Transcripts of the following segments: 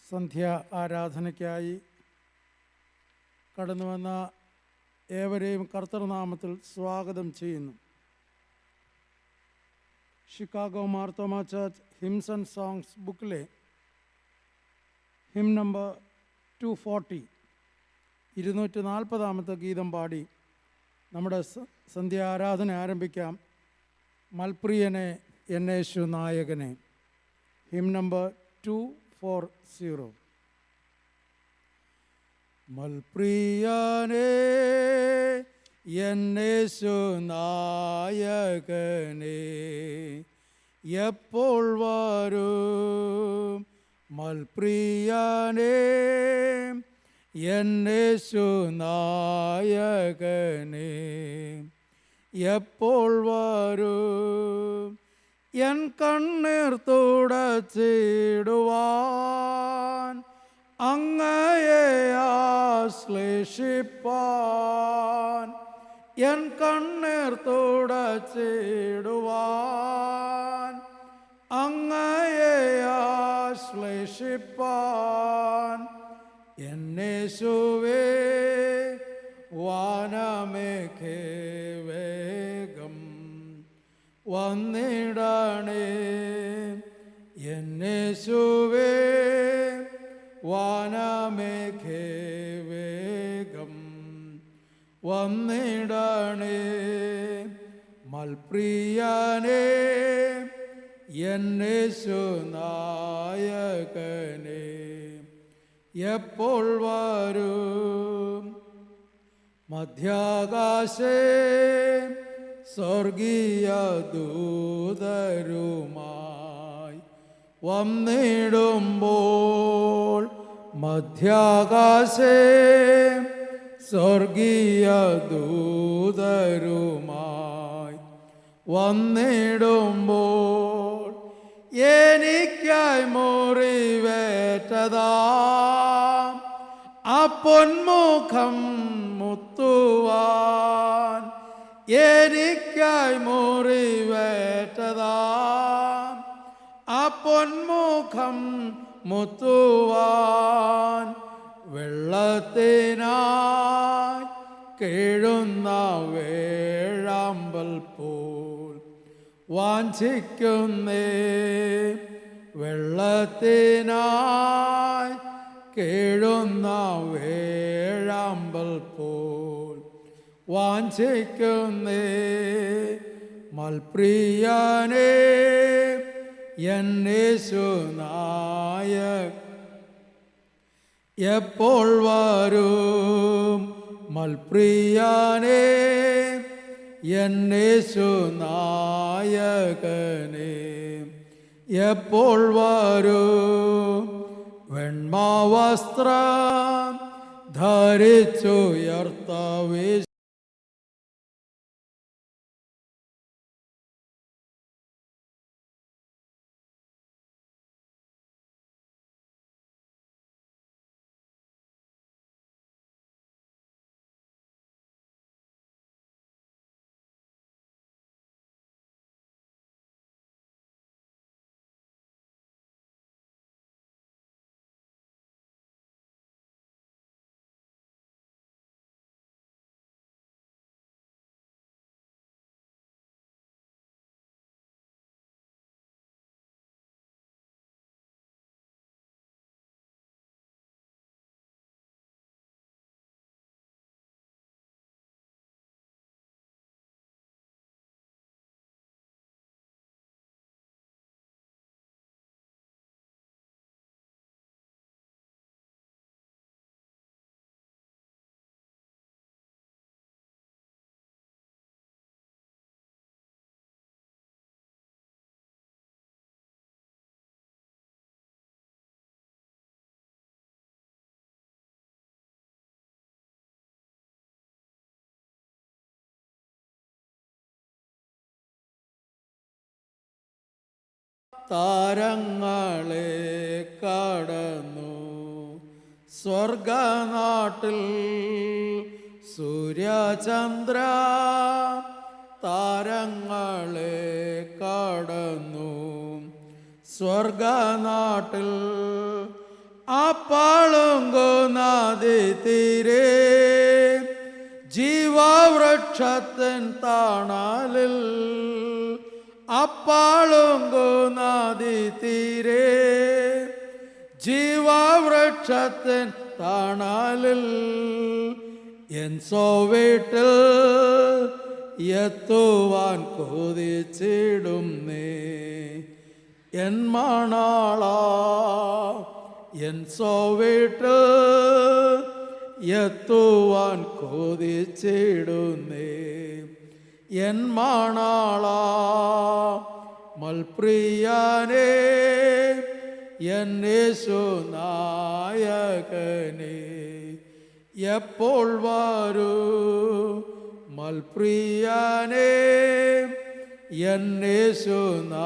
സന്ധ്യ ആരാധനയ്ക്കായി കടന്നുവന്ന ഏവരെയും കർത്തൃനാമത്തിൽ സ്വാഗതം ചെയ്യുന്നു. Chicago Mar Thoma church hymns and songs ബുക്കിലെ ഹിം നമ്പർ 240 240 ഗീതം പാടി നമ്മുടെ സന്ധ്യ ആരാധന ആരംഭിക്കാം. മൽപ്രിയനെ എന്നേശു നായകനെ. Him number 240. മൽപ്രിയനെ എന്നേശു നായകനെ, എപ്പോൾ വരും? മൽപ്രിയനെ എന്നേശു നായകനെ, എപ്പോൾ വരും? എൻ കണ്ണീർ തുടച്ചിടുവാൻ, അങ്ങയെ ആശ്ലേഷിപ്പാൻ. എൻ കണ്ണീർ തുടച്ചിടുവാൻ, അങ്ങയെ ആശ്ലേഷിപ്പാൻ. എന്നേശുവേ വാനമേഘേ വേഗം വന്നിടണേ. എന്നേശുവേ വാനമേഘേ വേഗം വന്നിടണേ. മൽപ്രിയനെ എന്നേശു നായകനെ, എപ്പോൾ വരും? മധ്യാകാശേ സ്വർഗീയ ദൂതരുമായി വന്നിടുമ്പോൾ, മധ്യാകാശേ സ്വർഗീയ ദൂതരുമായി വന്നിടുമ്പോൾ, എനിക്കായി മുറിവേറ്റതാ ആ പൊന്മുഖം മുത്തുവാൻ. എനിക്കായി മുറിവേറ്റതാ ആ പൊന്മുഖം മുത്തുവാൻ. വെള്ളത്തിനായി കേഴുന്ന വേഴാമ്പൽ പോൽ വാഞ്ചിക്കുന്നേ. വെള്ളത്തിനായി കേഴുന്ന വേഴാമ്പൽ പോൽ വാഞ്ചിക്കുന്നേ. മൽപ്രിയനെ എന്നേശു നായകൻ, എപ്പോൾ വരും? മൽപ്രിയനെ എന്നേശു നായകനെ, എപ്പോൾ വരും? വെണ്മവസ്ത്രം ധരിച്ചുയർത്ത താരങ്ങളെ കടന്നു സ്വർഗനാട്ടിൽ. സൂര്യചന്ദ്ര താരങ്ങളെ കടന്നു സ്വർഗനാട്ടിൽ. അപ്പാളുങ്കു നദി തീരെ ജീവവൃക്ഷത്തിൻ തണലിൽ, അപ്പാളുങ്കു നദി തീരെ ജീവവൃക്ഷത്തിൻ തണലിൽ, എൻ വീട്ടിൽ എത്തുവാൻ കൊതിച്ചിടും നീ എൻ മണാള. എൻ വീട്ടിൽ എത്തുവാൻ കൊതിച്ചിടുന്നേ എൻ മണാള. മൽപ്രിയനേ എൻ യേശുനായകനേ, എപ്പോൾ വരൂ മൽപ്രിയനേ എൻ യേശുനായകനേ.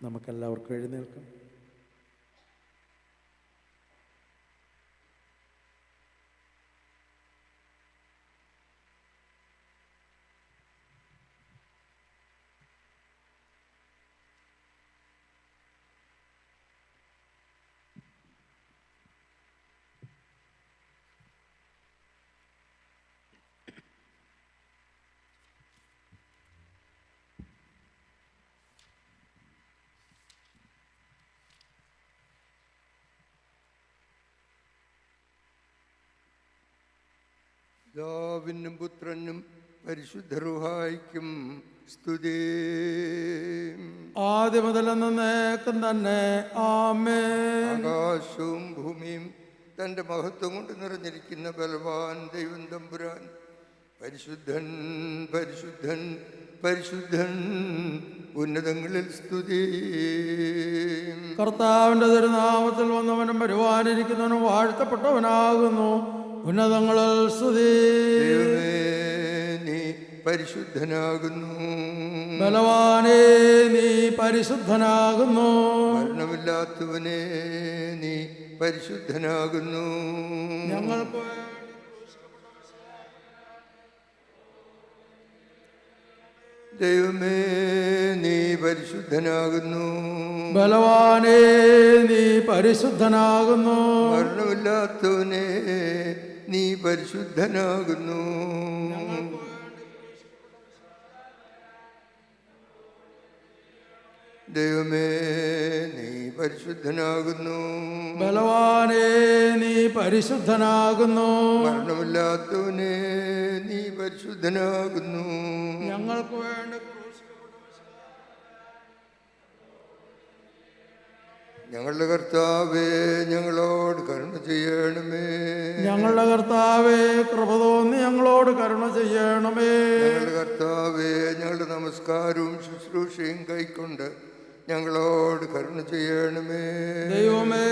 നമുക്കെല്ലാവർക്കും എഴുന്നേൽക്കാം. പിതാവിനും പുത്രനും പരിശുദ്ധ റൂഹായിക്കും സ്തുതി. ആദ്യം മുതൽ എന്നേക്കും തന്നെ ആമേൻ. ആകാശവും ഭൂമിയും തൻ്റെ മഹത്വം കൊണ്ട് നിറഞ്ഞിരിക്കുന്ന ബലവാൻ ദൈവം തമ്പുരാൻ പരിശുദ്ധൻ പരിശുദ്ധൻ പരിശുദ്ധൻ, ഉന്നതങ്ങളിൽ സ്തുതി. കർത്താവിന്റെ തിരുനാമത്തിൽ വന്നവനും വരുവാനിരിക്കുന്നവനും വാഴ്ത്തപ്പെട്ടവനാകുന്നു. ഉന്നതങ്ങളിൽ സ്തുതി. നീ പരിശുദ്ധനാകുന്നു, ബലവാനേ നീ പരിശുദ്ധനാകുന്നു. മരണമില്ലാത്തവനെ നീ പരിശുദ്ധനാകുന്നു. ഞങ്ങൾക്ക് ദൈവമേ നീ പരിശുദ്ധനാകുന്നു, ബലവാനേ നീ പരിശുദ്ധനാകുന്നു. മരണമില്ലാത്തവനെ നീ പരിശുദ്ധനാകുന്നു. ദൈവമേ നീ പരിശുദ്ധനാകുന്നു, ബലവാനേ നീ പരിശുദ്ധനാകുന്നു. മരണമില്ലാത്തവനെ നീ പരിശുദ്ധനാകുന്നു. ഞങ്ങൾക്ക് വേണ്ടി ഞങ്ങളുടെ കർത്താവേ ഞങ്ങളോട് കരുണ ചെയ്യണമേ. ഞങ്ങളുടെ കർത്താവേ കൃപ തോന്നി ഞങ്ങളോട് കരുണ ചെയ്യണമേ. ഞങ്ങളുടെ കർത്താവേ ഞങ്ങളുടെ നമസ്കാരവും ശുശ്രൂഷയും കൈക്കൊണ്ട് ഞങ്ങളോട് കരുണ ചെയ്യണമേ. ദൈവമേ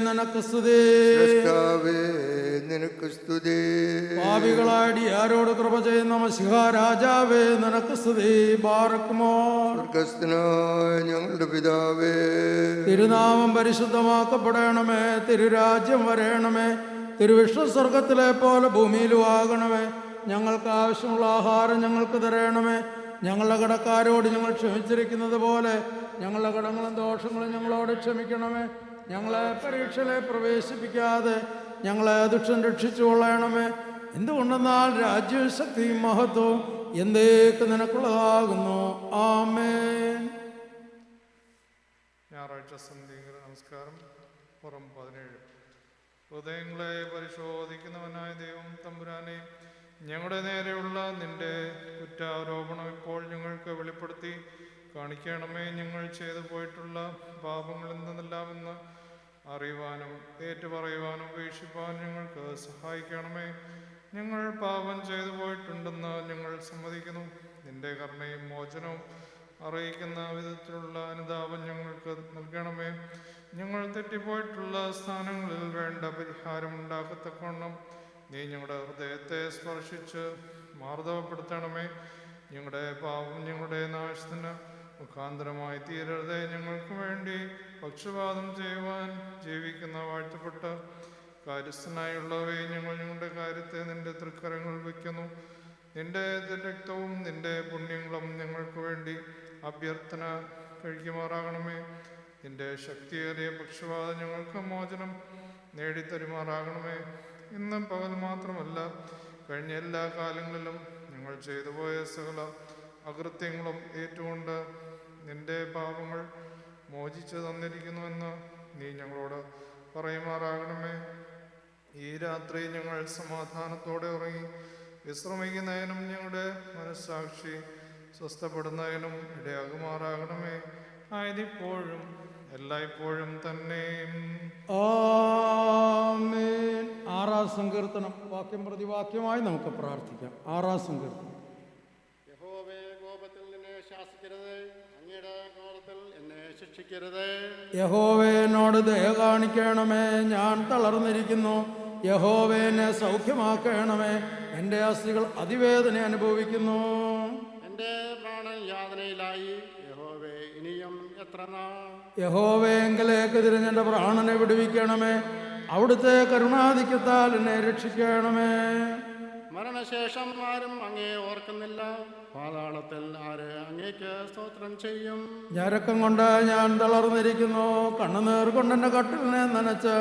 നിനക്ക് സ്തുതി. കർത്താവേ നിനക്ക് സ്തുതി. പാപികളാടി ആരോട് കൃപ ചെയ്യുന്ന മശിഹാ രാജാവേ നിനക്ക് സ്തുതി. ബാറക്കുമോ. സ്വർഗ്ഗസ്ഥനായ ഞങ്ങളുടെ പിതാവേ, തിരുനാമം പരിശുദ്ധമാക്കപ്പെടണമേ. തിരുരാജ്യം വരേണമേ. തിരുവിഷ്ണു സ്വർഗത്തിലെ പോലെ ഭൂമിയിലും ആകണമേ. ഞങ്ങൾക്ക് ആവശ്യമുള്ള ആഹാരം ഞങ്ങൾക്ക് തരണമേ. ഞങ്ങളുടെ കടക്കാരോട് ഞങ്ങൾ ക്ഷമിച്ചിരിക്കുന്നത് പോലെ ഞങ്ങളുടെ കടങ്ങളും ദോഷങ്ങളും ഞങ്ങളോട് ക്ഷമിക്കണമേ. ഞങ്ങളെ പരീക്ഷയിലെ പ്രവേശിപ്പിക്കാതെ ഞങ്ങളെ ദുഷ്ടൻ രക്ഷിച്ചു കൊള്ളണമേ. എന്തുകൊണ്ടെന്നാൽ രാജ്യവും ശക്തിയും മഹത്വവും എന്നേക്ക് നിനക്കുള്ളതാകുന്നു. ആമേൻ. ഞായറാഴ്ച സന്ധ്യ നമസ്കാരം. പുറം 17. ഹൃദയങ്ങളെ പരിശോധിക്കുന്നവനായ ദൈവം തമ്പുരാനെ, ഞങ്ങളുടെ നേരെയുള്ള നിന്റെ കുറ്റാരോപണം ഇപ്പോൾ ഞങ്ങൾക്ക് വെളിപ്പെടുത്തി കാണിക്കണമേ. ഞങ്ങൾ ചെയ്തു പോയിട്ടുള്ള പാപങ്ങൾ എന്തെല്ലാമെന്ന് അറിയുവാനും ഏറ്റുപറയുവാനും ഉപേക്ഷിപ്പാൻ ഞങ്ങൾക്ക് സഹായിക്കണമേ. ഞങ്ങൾ പാപം ചെയ്തു പോയിട്ടുണ്ടെന്ന് ഞങ്ങൾ സമ്മതിക്കുന്നു. നിന്റെ കരുണയും മോചനവും അറിയിക്കുന്ന വിധത്തിലുള്ള അനുതാപം ഞങ്ങൾക്ക് നൽകണമേ. ഞങ്ങൾ തെറ്റിപ്പോയിട്ടുള്ള സ്ഥാനങ്ങളിൽ വേണ്ട പരിഹാരം ഉണ്ടാക്കത്തക്കവണ്ണം നീ ഞങ്ങളുടെ ഹൃദയത്തെ സ്പർശിച്ച് മാർദ്ദവപ്പെടുത്തണമേ. ഞങ്ങളുടെ പാപം ഞങ്ങളുടെ നാശത്തിന് മുഖാന്തരമായി തീരരുതേ. ഞങ്ങൾക്ക് വേണ്ടി പക്ഷപാതം ചെയ്യുവാൻ ജീവിക്കുന്ന വാഴ്ത്തപ്പെട്ട കാര്യസ്ഥനായുള്ളവയെ ഞങ്ങൾ ഞങ്ങളുടെ കാര്യത്തെ നിന്റെ തൃക്കരങ്ങൾ വയ്ക്കുന്നു. നിന്റെ രക്തവും നിന്റെ പുണ്യങ്ങളും ഞങ്ങൾക്ക് വേണ്ടി അഭ്യർത്ഥന കഴിക്കുമാറാകണമേ. നിന്റെ ശക്തിയേറിയ പക്ഷപാതം ഞങ്ങൾക്ക് മോചനം നേടിത്തരുമാറാകണമേ. ഇന്നും പകൽ മാത്രമല്ല, കഴിഞ്ഞ എല്ലാ കാലങ്ങളിലും ഞങ്ങൾ ചെയ്തു പോയ സകല അകൃത്യങ്ങളും ഏറ്റുകൊണ്ട് നിന്റെ പാപങ്ങൾ മോചിച്ചു തന്നിരിക്കുന്നുവെന്ന് നീ ഞങ്ങളോട് പറയുമാറാകണമേ. ഈ രാത്രി ഞങ്ങൾ സമാധാനത്തോടെ ഉറങ്ങി വിശ്രമിക്കുന്നതിനും ഞങ്ങളുടെ മനസ്സാക്ഷി സ്വസ്ഥപ്പെടുന്നതിനും ഇടയാകുമാറാകണമേ. ആയതിപ്പോഴും എല്ലായ്പ്പോഴും തന്നെ. ആമേൻ. ആറാം സങ്കീർത്തനം വാക്യം പ്രതിവാക്യമായി നമുക്ക് പ്രാർത്ഥിക്കാം. ആറാം സങ്കീർത്തനം. യഹോവേ, കോപത്തിൽ നിന്നെ ശാസിക്കരുത്, അങ്ങയുടെ ക്രോധത്തിൽ എന്നെ ശിക്ഷിക്കരുത്. യഹോവേ, എന്നോട് ദയ കാണിക്കണമേ, ഞാൻ തളർന്നിരിക്കുന്നു. യഹോവേ, എന്നെ സൗഖ്യമാക്കണമേ, എൻ്റെ അസ്ഥികൾ അതിവേദന അനുഭവിക്കുന്നു. എൻ്റെ പ്രാണൻ യാതനയിലായി, യഹോവേ, ഇനിയും എത്ര നാൾ? യഹോവേ, എങ്കിലേക്ക് തിരിഞ്ഞ് എൻ്റെ പ്രാണനെ വിടുവിക്കണമേ, അവിടുത്തെ കരുണാധിക്യത്താൽ എന്നെ രക്ഷിക്കണമേ. മരണശേഷം ആരും അങ്ങേ ഓർക്കുന്നില്ല, പാതാളത്തിൽ ആര് അങ്ങേക്ക് സ്തോത്രം ചെയ്യും? ഞരക്കം കൊണ്ട് ഞാൻ തളർന്നിരിക്കുന്നു, കണ്ണുനീർ കൊണ്ട് എൻ്റെ കട്ടിലിനെ നനച്ച്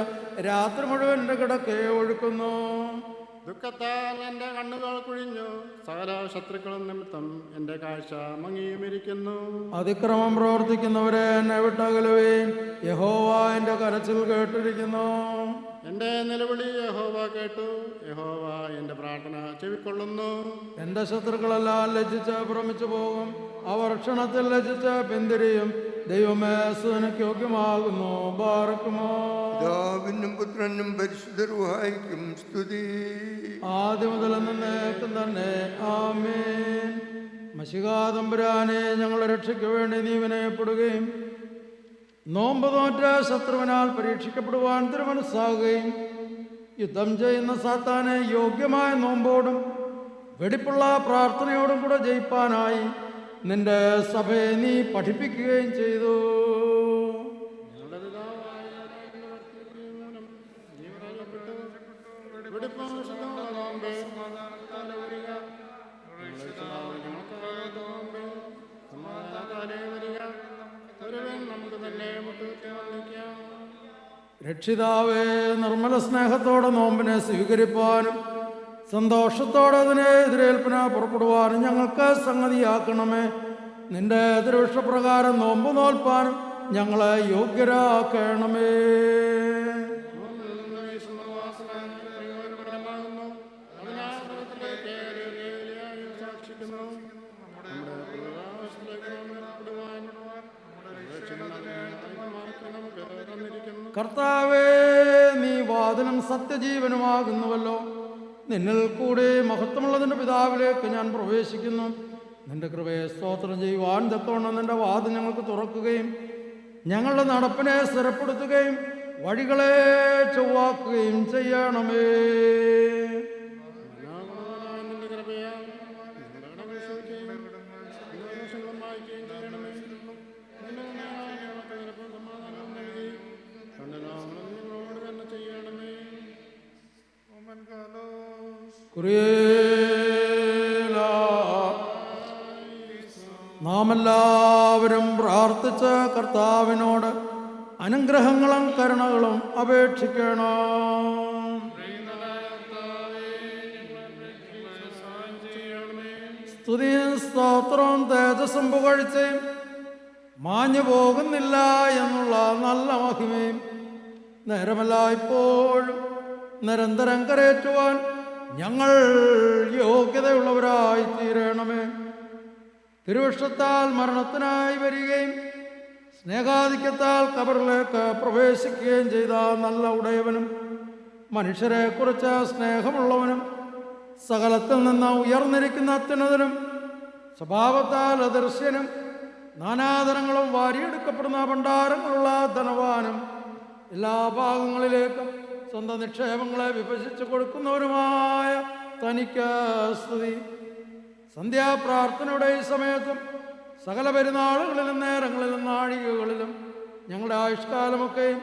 രാത്രി മുഴുവൻ എൻ്റെ കിടക്കയെ ഒഴുക്കുന്നു. ദുഃഖത്താൽ എൻ്റെ കണ്ണുകൾ കുഴിഞ്ഞു, സകല ശത്രുക്കളും നിമിത്തം എൻ്റെ കാഴ്ച മങ്ങിയുമിരിക്കുന്നു. അതിക്രമം പ്രവർത്തിക്കുന്നവരെ എന്നെ വിട്ടകലുവേൻ, യഹോവ എൻ്റെ കരച്ചിൽ കേട്ടിരിക്കുന്നു. എൻ്റെ നിലവിളി യഹോവ കേട്ടു, യഹോവ എൻ്റെ പ്രാർത്ഥന ചെവിക്കൊള്ളുന്നു. എൻ്റെ ശത്രുക്കളെല്ലാം ലജ്ജിച്ച് ഭ്രമിച്ചു പോകും, അവർ ക്ഷണത്തിൽ ലജ്ജിച്ച് പിന്തിരിയും. ദൈവമേ, സുനിക്ക് യോഗ്യമാകുന്നു. ബാറക്കുമോ. പിതാവിനും പുത്രനും പരിശുദ്ധ റൂഹായിക്കും സ്തുതി. ആദ്യം മുതൽ എന്നേക്കും തന്നെ. ആമേൻ. മശിഹാ തമ്പുരാനെ, ഞങ്ങളുടെ രക്ഷയ്ക്ക് വേണ്ടി നീ വിനയപ്പെടുകയും നോമ്പ് നോറ്റ ശത്രുവിനാൽ പരീക്ഷിക്കപ്പെടുവാൻ തിരുമനസ്സാകുകയും യുദ്ധം ചെയ്യുന്ന സാത്താനെ യോഗ്യമായ നോമ്പോടും വെടിപ്പുള്ള പ്രാർത്ഥനയോടും കൂടെ ജയിപ്പാനായി നിന്റെ സഭയെ നീ പഠിപ്പിക്കുകയും ചെയ്തു. രക്ഷിതാവേ, നിർമ്മല സ്നേഹത്തോടെ നോമ്പിനെ സ്വീകരിപ്പാനും സന്തോഷത്തോടെ അതിനെ എതിരേൽപ്പിന് പുറപ്പെടുവാനും ഞങ്ങൾക്ക് സംഗതിയാക്കണമേ. നിന്റെ തിരുവിഷ്ടപ്രകാരം നോമ്പ് നോൽപ്പാനും ഞങ്ങളെ യോഗ്യരാക്കണമേ. കർത്താവേ, നീ വാതിലും സത്യജീവനുമാകുന്നുവല്ലോ. നിന്നിൽ കൂടി മഹത്വമുള്ളതിൻ്റെ പിതാവിലേക്ക് ഞാൻ പ്രവേശിക്കുന്നു. നിന്റെ കൃപയെ സ്തോത്രം ചെയ്യുവാൻ തക്കവണ്ണം നിന്റെ വാതിൽ ഞങ്ങൾക്ക് തുറക്കുകയും ഞങ്ങളുടെ നടപ്പിനെ സ്ഥിരപ്പെടുത്തുകയും വഴികളെ ചൊവ്വാക്കുകയും ചെയ്യണമേ. നാം എല്ലാവരും പ്രാർത്ഥിച്ച് കർത്താവിനോട് അനുഗ്രഹങ്ങളും കരുണകളും അപേക്ഷിക്കണം. സ്തുതിയും സ്തോത്രവും തേജസ്സും പുകഴ്ചയും മാഞ്ഞു പോകുന്നില്ല എന്നുള്ള നല്ല മഹിമയും നേരമല്ല ഇപ്പോഴും നിരന്തരം കരയേറ്റുവാൻ ഞങ്ങൾ യോഗ്യതയുള്ളവരായി തീരണമേ. തിരുവിഷ്ടത്താൽ മരണത്തിനായി വരികയും സ്നേഹാധിക്യത്താൽ ഖബറിലേക്ക് പ്രവേശിക്കുകയും ചെയ്ത നല്ല ഉടയവനും മനുഷ്യരെക്കുറിച്ച് സ്നേഹമുള്ളവനും സകലത്തിൽ നിന്ന് ഉയർന്നിരിക്കുന്ന അത്യുന്നതനും സ്വഭാവത്താൽ അദൃശ്യനും നാനാതരങ്ങളും വാരിയെടുക്കപ്പെടുന്ന ഭണ്ഡാരങ്ങളുള്ള ധനവാനും എല്ലാ ഭാഗങ്ങളിലേക്കും സ്വന്തം നിക്ഷേപങ്ങളെ വിഭജിച്ചു കൊടുക്കുന്നവരുമായ തനിക്ക് സ്തുതി. സന്ധ്യാപ്രാർത്ഥനയുടെ ഈ സമയത്തും സകല പെരുന്നാളുകളിലും നേരങ്ങളിലും നാഴികകളിലും ഞങ്ങളുടെ ആയുഷ്കാലമൊക്കെയും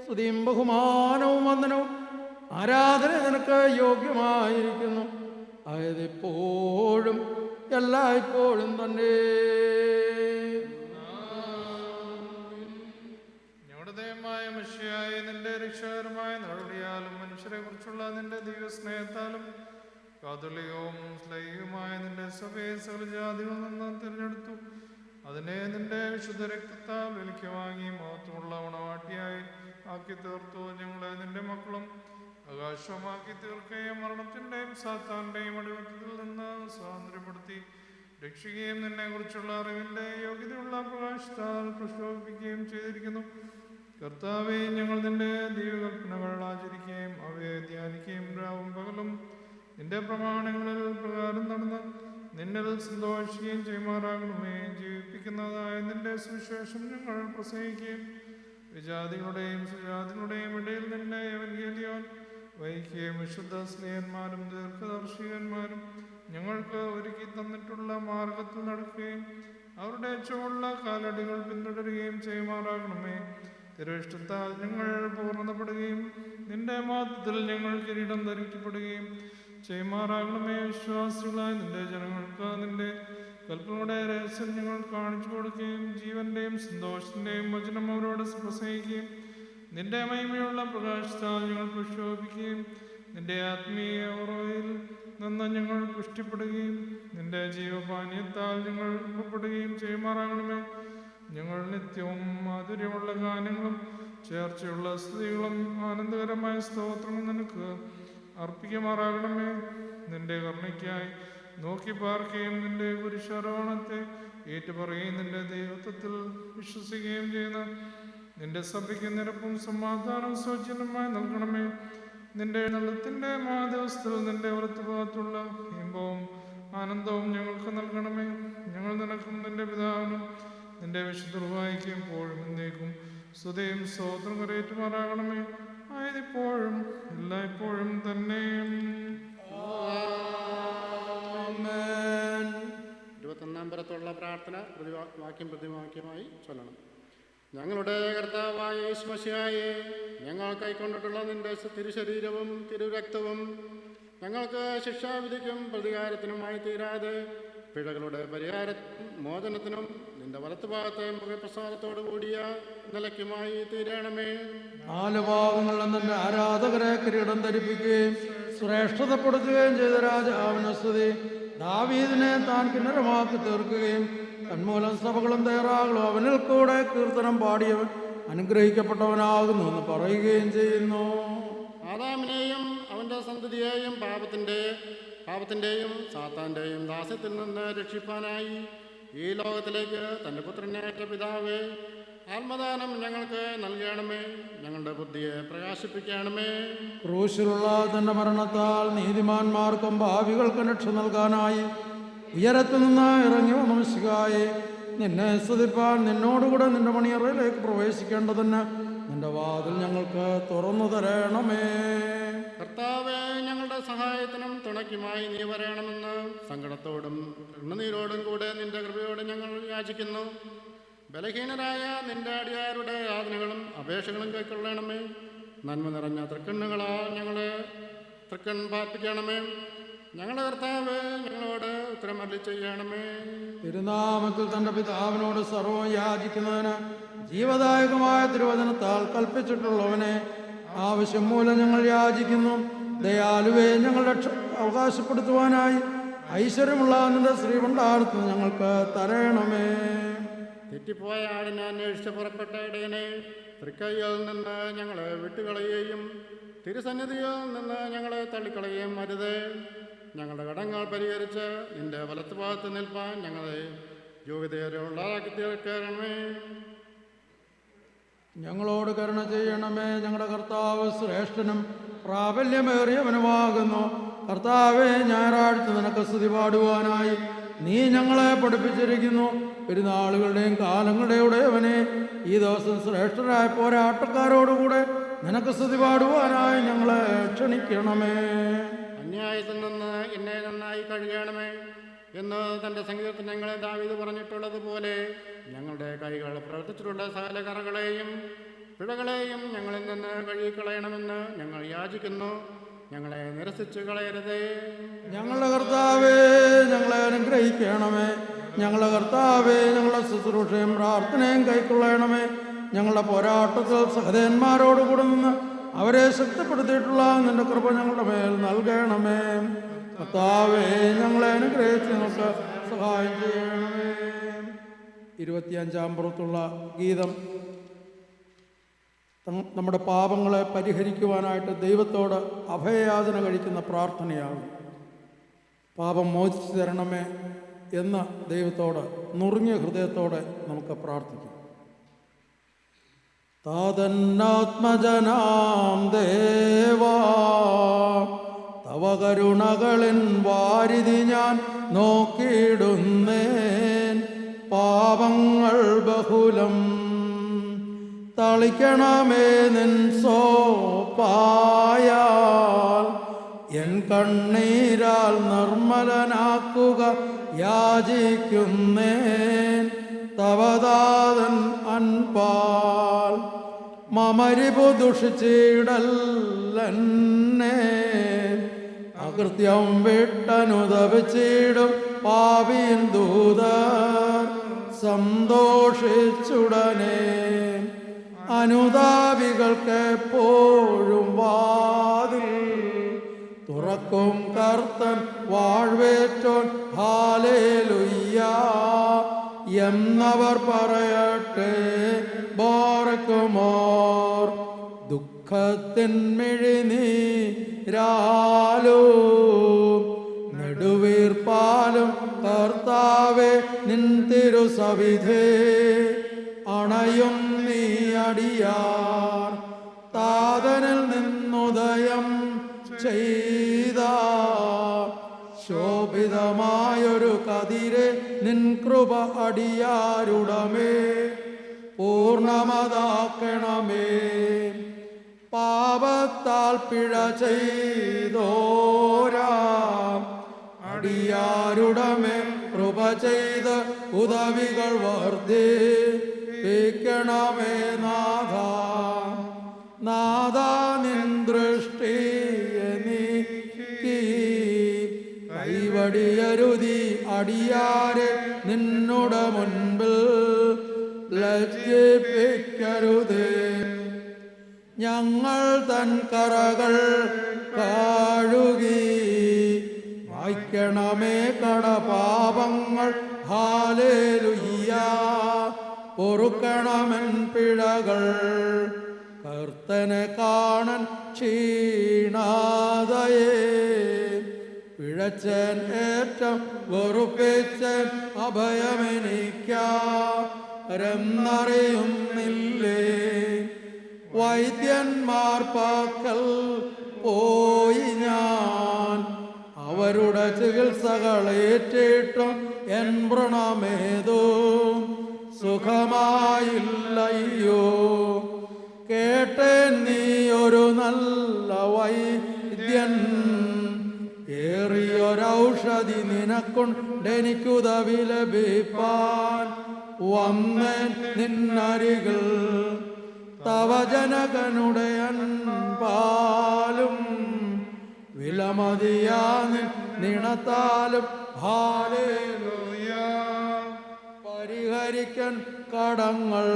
സ്തുതിയും ബഹുമാനവും വന്ദനവും ആരാധന നിനക്ക് യോഗ്യമായിരിക്കുന്നു. ആയതിപ്പോഴും എല്ലായ്പ്പോഴും തന്നെ. ഞങ്ങളുടെ ദൈവമായ മിശിഹായ നിന്റെ രക്ഷകരമായ നടപടിയാലും മനുഷ്യരെ കുറിച്ചുള്ള നിന്റെ ദിവ്യസ്നേഹത്താലും കാതോലികവും സ്ലൈഹികവുമായ നിന്റെ സഭയെ സകല ജാതികളിൽ നിന്ന് തിരഞ്ഞെടുത്തു. അതിനെ നിന്റെ വിശുദ്ധ രക്തത്താൽ വിലയ്ക്ക് വാങ്ങി മഹത്വമുള്ള മണവാട്ടിയായി ആക്കി തീർത്തു. ഞങ്ങളെ നിന്റെ മക്കളും ആകാശമാക്കി തീർക്കുകയും മരണത്തിൻ്റെയും സാത്താന്റെയും അടിമത്തത്തിൽ നിന്ന് സ്വാതന്ത്ര്യപ്പെടുത്തി രക്ഷിക്കുകയും നിന്നെ കുറിച്ചുള്ള അറിവിൻ്റെ യോഗ്യതയുള്ള പ്രകാശത്താൽ പ്രക്ഷോഭിക്കുകയും ചെയ്തിരിക്കുന്നു. കർത്താവെ, ഞങ്ങൾ നിന്റെ ദൈവകൽപ്പനകൾ ആചരിക്കുകയും അവയെ ധ്യാനിക്കുകയും രാവും പകലും നിന്റെ പ്രമാണങ്ങളിൽ പ്രകാരം നടന്ന് നിന്നിൽ സന്തോഷിക്കുകയും ചെയ്യുമാറാകണമേ. ജീവിപ്പിക്കുന്നതായ നിന്റെ സുവിശേഷം ഞങ്ങൾ പ്രസംഗിക്കുകയും വിജാതികളുടെയും സുജാതികളുടെയും ഇടയിൽ നിന്റെ എവൻഗേലിയോൻ വഹിക്കുകയും വിശുദ്ധ സ്നേഹന്മാരും ദീർഘദർശികന്മാരും ഞങ്ങൾക്ക് ഒരുക്കി തന്നിട്ടുള്ള മാർഗത്തിൽ നടക്കുകയും അവരുടെ ചുവടുള്ള കാലടികൾ പിന്തുടരുകയും ചെയ്യുമാറാകണമേ. തിരുവിഷ്ടത്താൽ ഞങ്ങൾ പൂർണ്ണതപ്പെടുകയും നിന്റെ മാതൃത്തിൽ ഞങ്ങൾ കിരീടം ധരിക്കപ്പെടുകയും ചെയ്യുമാറാകണമേ. വിശ്വാസികളായ നിന്റെ ജനങ്ങൾക്ക് നിന്റെ കൽപ്പനയുടെ രഹസ്യം ഞങ്ങൾ കാണിച്ചു കൊടുക്കുകയും ജീവന്റെയും സന്തോഷത്തിൻ്റെയും വചനം അവരോട് പ്രസംഗിക്കുകയും നിന്റെ മഹിമയുള്ള പ്രകാശത്താൽ ഞങ്ങൾ പ്രക്ഷോഭിക്കുകയും നിന്റെ ആത്മീയ ഓറയിൽ നിന്ന് ഞങ്ങൾ പുഷ്ടിപ്പെടുകയും നിന്റെ ജീവപാനീയത്താൽ ഞങ്ങൾ ഉൾപ്പെടുകയും ചെയ്യുമാറാകണമേ. ഞങ്ങൾ നിത്യവും മാധുര്യമുള്ള ഗാനങ്ങളും ചേർച്ചയുള്ള സ്തുതികളും ആനന്ദകരമായ സ്തോത്രങ്ങളും നിനക്ക് അർപ്പിക്കുമാറാകണമേ. നിന്റെ കരുണയ്ക്കായി നോക്കി പാർക്കുകയും നിന്റെ കുരിശാരോഹണത്തെ ഏറ്റുപറയുകയും നിന്റെ ദൈവത്വത്തിൽ വിശ്വസിക്കുകയും ചെയ്യുന്ന നിന്റെ സഭയ്ക്ക് നിരപ്പും സമാധാനവും സൗജന്യമായി നൽകണമേ. നിന്റെ എഴുന്നള്ളത്തിൻ്റെ ദിവസത്തിൽ നിന്റെ വലത്തുഭാഗത്തുള്ള ഇമ്പവും ആനന്ദവും ഞങ്ങൾക്ക് നൽകണമേ. ഞങ്ങൾ നിനക്കും നിന്റെ പിതാവിനും നിന്റെ വിശുദ്ധ റുഹായിക്കും എപ്പോഴും എന്നേക്കും സ്തുതിയും സ്തോത്രം കരയേറ്റുമാറാകണമേ. ആയതിപ്പോഴും എല്ലായ്പ്പോഴും തന്നെ. 21 പരത്തുള്ള പ്രാർത്ഥന പ്രതിവാക്യമായി ചൊല്ലണം. ഞങ്ങളുടെ കർത്താവായ യേശുമശിഹായെ, ഞങ്ങൾ കൈക്കൊണ്ടിട്ടുള്ള നിന്റെ തിരുശരീരവും തിരുരക്തവും ഞങ്ങൾക്ക് ശിക്ഷാവിധിക്കും പ്രതികാരത്തിനുമായി തീരാതെ പിഴകളുടെ മോചനത്തിനും നിന്റെ വലത്തുഭാഗത്തെ മുഖപ്രസാദത്തോടു കൂടിയ നിലയ്ക്കുമായി തീരണമേ. 4 ഭാഗങ്ങളിൽ നിന്റെ ആരാധകരെ കിരീടം ധരിപ്പിക്കുകയും ശ്രേഷ്ഠതപ്പെടുത്തുകയും ചെയ്ത രാജാവിന് സ്തുതി. ദാവീദിനെ താൻ കിന്നരമാക്കി തീർക്കുകയും തന്മൂലം സഭകളും തയ്യാറാകളും അവനിൽ കൂടെ കീർത്തനം പാടിയവൻ അനുഗ്രഹിക്കപ്പെട്ടവനാകുന്നു എന്ന് പറയുകയും ചെയ്യുന്നു. ആദാമിനെയും അവൻ്റെ സന്തതിയെയും പാപത്തിൻ്റെയും സാത്താൻ്റെയും ദാസ്യത്തിൽ നിന്ന് രക്ഷിപ്പാനായി ഈ ലോകത്തിലേക്ക് തൻ്റെ പുത്രനേറ്റ പിതാവേ, ആത്മദാനം ഞങ്ങൾക്ക് നൽകണമേ. ഞങ്ങളുടെ ബുദ്ധിയെ പ്രകാശിപ്പിക്കണമേ. ക്രൂശിലുള്ള തന്റെ മരണത്താൽ നീതിമാന്മാർക്കും ഭാവികൾക്കും രക്ഷ നൽകാനായി ഉയരത്തു നിന്ന് ഇറങ്ങി വന്ന മിശിഹായെ, നിന്നെ സ്തുതിപ്പാൻ നിന്നോടുകൂടെ നിന്റെ മണിയറയിലേക്ക് പ്രവേശിക്കേണ്ടതിന് നിന്റെ വാതിൽ ഞങ്ങൾക്ക് തുറന്നു തരണമേ. കർത്താവേ, ഞങ്ങളുടെ സഹായത്തിനും തുണയ്ക്കുമായി നീ വരണമെന്ന് സങ്കടത്തോടും കണ്ണുനീരോടും കൂടെ നിന്റെ കൃപയോട് ഞങ്ങൾ യാചിക്കുന്നു. ബലഹീനരായ നിന്റെ അടിയാരുടെ യാതനകളും അപേക്ഷകളും കൈക്കൊള്ളണമേ. നന്മ നിറഞ്ഞ തൃക്കണ്ണുകളാൽ ഞങ്ങളെ തൃക്കൺ പാർപ്പിക്കണമേ. ഞങ്ങളുടെ കർത്താവ് ഞങ്ങളോട് ഉത്തരമരുളി ചെയ്യണമേ. തിരുനാമത്തിൽ തന്റെ പിതാവിനോട് സർവ്വം യാചിക്കുന്നതിന് ജീവദായകമായ തിരുവചനത്താൽ കൽപ്പിച്ചിട്ടുള്ളവനെ ആവശ്യം മൂലം ഞങ്ങൾ യാചിക്കുന്നു. ദയാലുവേ, ഞങ്ങൾ രക്ഷ അവകാശപ്പെടുത്തുവാനായി ഐശ്വര്യമുള്ള നിന്റെ ശ്രീഭണ്ഡാരത്തിൽ ഞങ്ങൾക്ക് തരണമേ. തെറ്റിപ്പോയ ആടിനെ അന്വേഷിച്ച് പുറപ്പെട്ട ഇടയനെ, തൃക്കൈയിൽ നിന്ന് ഞങ്ങളെ വിട്ടുകളയുകയും തിരുസന്നിധിയിൽ നിന്ന് ഞങ്ങളെ തള്ളിക്കളയുകയും അരുതേ. ഞങ്ങളുടെ കടങ്ങൾ പരിഹരിച്ച് നിന്റെ വലത്തുഭാഗത്ത് നിൽപ്പാൻ ഞങ്ങളെ യോഗ്യതയുള്ളതാക്കി തീർക്കണമേ. ഞങ്ങളോട് കരുണ ചെയ്യണമേ. ഞങ്ങളുടെ കർത്താവ് ശ്രേഷ്ഠനും പ്രാബല്യമേറിയവനുമാകുന്നു. കർത്താവെ, ഞായറാഴ്ച നിനക്ക് സ്തുതി പാടുവാനായി നീ ഞങ്ങളെ പഠിപ്പിച്ചിരിക്കുന്നു. പെരുന്നാളുകളുടെയും കാലങ്ങളുടെയും ഉടയവനെ, ഈ ദിവസം ശ്രേഷ്ഠരായ പോരാട്ടക്കാരോടുകൂടെ നിനക്ക് സ്തുതി പാടുവാനായി ഞങ്ങളെ ക്ഷണിക്കണമേ. അന്യായത്തിൽ നിന്ന് എന്നെ നന്നായി കഴുകണമേ എന്ന് തൻ്റെ സങ്കീർത്തനങ്ങളെ ദാവീദ് പറഞ്ഞിട്ടുള്ളതുപോലെ ഞങ്ങളുടെ കൈകൾ പ്രവർത്തിച്ചിട്ടുള്ള സകല കറകളെയും പിഴകളെയും ഞങ്ങളിൽ നിന്ന് കഴുകിക്കളയണമെന്ന് ഞങ്ങൾ യാചിക്കുന്നു. ഞങ്ങളെ നിരസിച്ചു കളയരുതേ. ഞങ്ങളുടെ കർത്താവേ, ഞങ്ങളെ അനുഗ്രഹിക്കണമേ. ഞങ്ങളുടെ കർത്താവേ, ഞങ്ങളുടെ ശുശ്രൂഷയും പ്രാർത്ഥനയും കൈക്കൊള്ളണമേ. ഞങ്ങളുടെ പോരാട്ടത്തിൽ സഹോദരന്മാരോടുകൂടെ നിന്ന് അവരെ ശക്തിപ്പെടുത്തിയിട്ടുള്ള നിന്റെ കൃപ ഞങ്ങളുടെ മേൽ നൽകണമേ. കർത്താവേ, ഞങ്ങളെ അനുഗ്രഹിച്ച് ഞങ്ങൾക്ക് സഹായം ചെയ്യണമേ. 25-ാം പുറത്തുള്ള ഗീതം നമ്മുടെ പാപങ്ങളെ പരിഹരിക്കുവാനായിട്ട് ദൈവത്തോട് അഭയയാചന കഴിക്കുന്ന പ്രാർത്ഥനയാകും. പാപം മോചിച്ചു തരണമേ എന്ന് ദൈവത്തോട് നുറുങ്ങിയ ഹൃദയത്തോടെ നമുക്ക് പ്രാർത്ഥിക്കാം. താതന്നാത്മജനാം ദേവാ, തവ കരുണകളിൻ വാരിധി ഞാൻ നോക്കിയിടുന്നേൻ. പാപങ്ങൾ ബഹുലം തളിക്കണമേ നിൻ സോപ്പായാൽ. എൻ കണ്ണീരാൽ നിർമ്മലനാക്കുക യാചിക്കുന്നേൻ. തവതാതൻ അൻപാൽ മമരിപു ദുഷിച്ചിടല്ലെന്നെ. അകൃത്യം വിട്ടനുദപിച്ചിടും പാപിൻ ദൂതർ സന്തോഷിച്ചുടനെ. അനുതാപികൾക്കെപ്പോഴും വാതിൽ തുറക്കും കർത്തൻ വാഴ്വേറ്റോൻ. ഹാലേലുയ്യ എന്നവർ പറയട്ടെ. ബാറക്കുമോർ ദുഃഖത്തിൻ മിഴിനീരാലും നെടുവീർപ്പാലും കർത്താവേ നിൻ തിരുസവിധേ അണയും നീ അടിയാർ. താതനിൽ നിന്നുദയം ചെയ്ത ശോഭിതമായൊരു കതിരെ നിൻ കൃപ അടിയാരുടമേ പൂർണ്ണമതാക്കണമേ. പാപത്താൽ പിഴ ചെയ്തോരാ അടിയാരുടമേ കൃപ ചെയ്ത് ഉദവികൾ വർദ്ധിപ്പിക്കണമേ. നാഥാ നിൻ ദൃഷ്ടിയെ നീക്കി കൈവടിയരുതി അടിയാരെ നിന്നുടെ മുൻപിൽ ലജ്ജിപ്പിക്കരുതേ. ഞങ്ങൾ തൻ കറകൾ കഴുകി മായ്ക്കണമേ കടപാപങ്ങൾ. ഹാലേലുയ്യ പൊറുക്കണമെൻ പിഴകൾ. കർത്തനെ കാണൻ ക്ഷീണാതയെ പിഴച്ചൻ ഏറ്റം വെറുപ്പിച്ചൻ അഭയമെനിക്കറിയുന്നില്ലേ. വൈദ്യന്മാർ പക്കൽ പോയി ഞാൻ അവരുടെ ചികിത്സകളേറ്റിട്ടും എൻ വ്രണമേതോ സുഖമായില്ലയ്യോ. കേട്ടേൻ നീ ഒരു നല്ല വൈദ്യൻ, ഏറിയൊരൗഷധി നിനക്കൊണ്ടെനിക്കുദവി ലഭിപ്പാൻ വന്നേൻ നിന്നരികിൽ. തവ ജനകനുടെ അൻപാലും വിലമതിയാ നിണത്താലും. ഹാലേലൂയ പരിഹരിക്കൻ കടങ്ങൾ.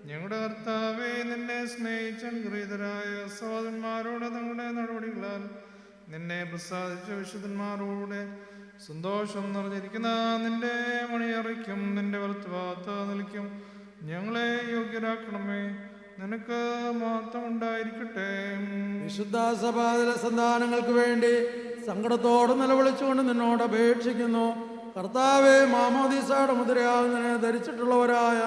ഞങ്ങളുടെ കർത്താവേ, നിന്നെ സ്നേഹിച്ചൻ ഗൃഹീതരായ സഹോദരന്മാരോട് തങ്ങളുടെ നടപടികളാൽ നിന്നെ പ്രസാദിച്ച വിശുദ്ധന്മാരോടെ സന്തോഷം നിറഞ്ഞിരിക്കുന്ന നിന്റെ മണിയറയ്ക്കും നിന്റെ വലത്തുഭാഗത്ത് നിൽക്കും ഞങ്ങളെ യോഗ്യരാക്കണമേ. നിനക്ക് മഹത്വം ഉണ്ടായിരിക്കട്ടെ. വിശുദ്ധ സഭാതിലെ സന്താനങ്ങൾക്ക് വേണ്ടി സങ്കടത്തോട് നിലവിളിച്ചുകൊണ്ട് നിന്നോട് അപേക്ഷിക്കുന്നു. കർത്താവേ, മാമോദീസയുടെ മുദ്രയാകുന്നതിനെ ധരിച്ചിട്ടുള്ളവരായ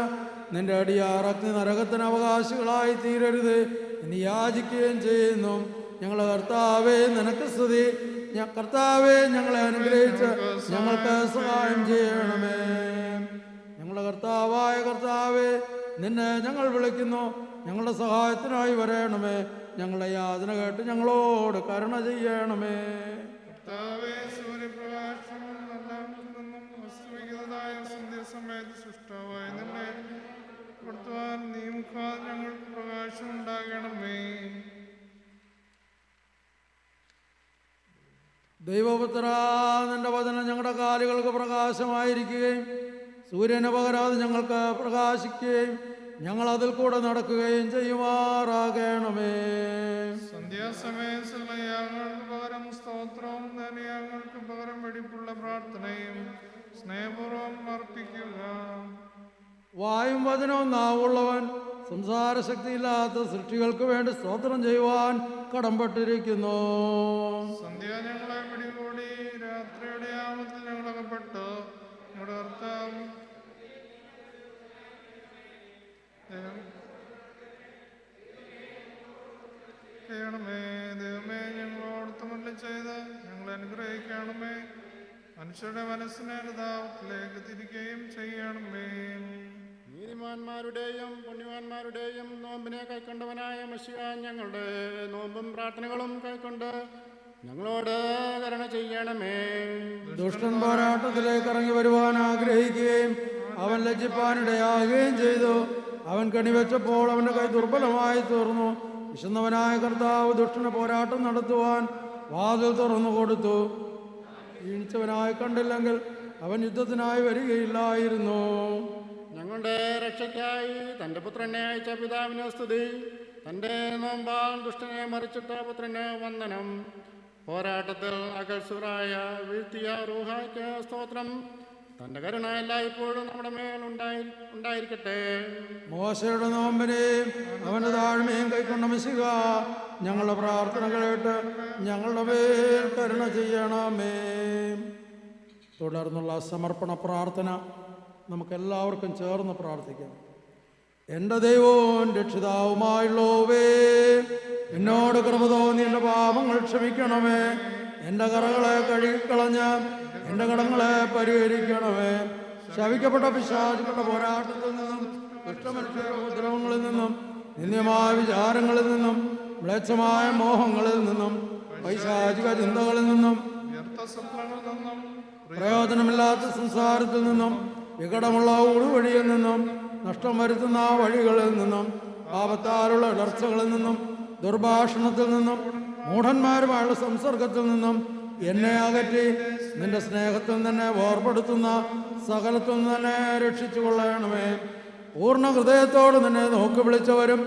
നിന്റെ അടിയാർ അഗ്നി നരകത്തിന് അവകാശികളായി തീരരുത് എന്ന് യാചിക്കുകയും ചെയ്യുന്നു. ഞങ്ങളുടെ കർത്താവേ, നിനക്ക് സ്തുതി. കർത്താവേ, ഞങ്ങളെ അനുഗ്രഹിച്ച് ഞങ്ങൾക്ക് സഹായം ചെയ്യണമേ. ഞങ്ങളുടെ കർത്താവായ കർത്താവേ, നിന്നെ ഞങ്ങൾ വിളിക്കുന്നു. ഞങ്ങളുടെ സഹായത്തിനായി വരണമേ. ഞങ്ങളുടെ യാതന കേട്ട് ഞങ്ങളോട് കരുണ ചെയ്യണമേ. കർത്താവേ, സൂര്യപ്രകാശവും നല്ലവണ്ണം നിന്നും അസ്തമിക്കുന്നതായ സന്ധ്യാസമയത്ത് സൃഷ്ടാവായ നിന്നെ കൊടുത്തുവാൻ നീ മുഖാൽ ഞങ്ങൾക്ക് പ്രകാശം ഉണ്ടാകണമേ. ദൈവപുത്ര, നിന്റെ വചനം ഞങ്ങളുടെ കാലുകൾക്ക് പ്രകാശമായിരിക്കുകയും സൂര്യന് പകരാതെ ഞങ്ങൾക്ക് പ്രകാശിക്കുകയും ഞങ്ങൾ അതിൽ കൂടെ നടക്കുകയും ചെയ്യുമാറാകണമേ. സന്ധ്യാസമയം സകലയാഗങ്ങൾക്ക് പകരം സ്തോത്രവും ധനയാഗങ്ങൾക്ക് പകരം വെടിപ്പുള്ള പ്രാർത്ഥനയും സ്നേഹപൂർവ്വം അർപ്പിക്കുക. വായും വചനവും നാവുള്ളവൻ സംസാരശക്തിയില്ലാത്ത സൃഷ്ടികൾക്ക് വേണ്ടി സ്തോത്രം ചെയ്യുവാൻ കടംപെട്ടിരിക്കുന്നു. സന്ധ്യ ഞങ്ങളെ പിടികൂടി, രാത്രിയുടെ യാമത്തിൽ ഞങ്ങളകപ്പെട്ടു. ഞങ്ങളുടെ കർത്താവ് ചെയ്യണമേ. ദൈവമേ, ഞങ്ങളോട് തമല്ല ചെയ്ത് ഞങ്ങളെ അനുഗ്രഹിക്കണമേ. മനുഷ്യരുടെ മനസ്സിനെ യഥാർത്ഥത്തിലേക്ക് തിരിക്കുകയും ചെയ്യണമേ. നീതിമാന്മാരുടെയും പുണ്യവാന്മാരുടെയും നോമ്പിനെ കൈക്കൊണ്ടവനായ മശിഹ, ഞങ്ങളുടെ നോമ്പും പ്രാർത്ഥനകളും കൈക്കൊണ്ട് ഞങ്ങളോട് കരുണ ചെയ്യണമേ. ദുഷ്ടൻ പോരാട്ടത്തിലേക്ക് ഇറങ്ങി വരുവാൻ ആഗ്രഹിക്കുകയും അവൻ ലജ്ജിപ്പാനിടയാകുകയും ചെയ്തു. അവൻ കണിവെച്ചപ്പോൾ അവൻ്റെ കൈ ദുർബലമായി തീർന്നു. വിശന്നവനായ കർത്താവ് ദുഷ്ടന് പോരാട്ടം നടത്തുവാൻ വാതിൽ തുറന്നു കൊടുത്തു. ക്ഷീണിച്ചവനായി കണ്ടില്ലെങ്കിൽ അവൻ യുദ്ധത്തിനായി വരികയില്ലായിരുന്നു. ഞങ്ങളുടെ രക്ഷയ്ക്കായി തൻ്റെ പുത്രനെ അയച്ച പിതാവിന് സ്തുതി. തൻ്റെ നോമ്പാൽ ദുഷ്ടനെ മറിച്ചിട്ട പുത്രന് വന്ദനം. പോരാട്ടത്തിൽ അകൽസുറായ വീഴ്ത്തിയ റൂഹായ്ക്ക് സ്തോത്രം. തൻ്റെ കരുണ എല്ലായ്പ്പോഴും നമ്മുടെ മേൽ ഉണ്ടായിരിക്കട്ടെ. മോശയുടെ നോമ്പിനെയും അവൻ്റെ താഴ്മയും കൈക്കൊണ്ട മശിഹ, ഞങ്ങളുടെ പ്രാർത്ഥന കേട്ട് ഞങ്ങളുടെ മേൽ കരുണ ചെയ്യണമേ. തുടർന്നുള്ള സമർപ്പണ പ്രാർത്ഥന നമുക്കെല്ലാവർക്കും ചേർന്ന് പ്രാർത്ഥിക്കാം. എൻ്റെ ദൈവവും രക്ഷിതാവുമായുള്ളവേ, എന്നോട് കൃപ തോന്നി എൻ്റെ പാപങ്ങൾ ക്ഷമിക്കണമേ. എൻ്റെ കറകളെ കഴുകിക്കളഞ്ഞ് എൻ്റെ കടങ്ങളെ പരിഹരിക്കണമേ. ശവിക്കപ്പെട്ട പിശാചുക്കളുടെ പോരാട്ടത്തിൽ നിന്നും ദുഷ്ടമനുഷ്യരുടെ ഉപദ്രവങ്ങളിൽ നിന്നും നിന്ദ്യമായ വിചാരങ്ങളിൽ നിന്നും മ്ലേച്ഛമായ മോഹങ്ങളിൽ നിന്നും പൈശാചിക ചിന്തകളിൽ നിന്നും പ്രയോജനമില്ലാത്ത സംസാരത്തിൽ നിന്നും വികടമുള്ള ഊടുവഴിയിൽ നിന്നും നഷ്ടം വരുത്തുന്ന വഴികളിൽ നിന്നും പാപത്താലുള്ള ഇടർച്ചകളിൽ നിന്നും ദുർഭാഷണത്തിൽ നിന്നും മൂഢന്മാരുമായുള്ള സംസർഗത്തിൽ നിന്നും എന്നെ അകറ്റി നിന്റെ സ്നേഹത്തിൽ തന്നെ വേർപെടുത്തുന്ന സകലത്തിൽ നിന്ന് തന്നെ രക്ഷിച്ചു കൊള്ളണമേ. പൂർണ്ണ ഹൃദയത്തോട് നിന്നെ നോക്കി വിളിച്ചവരും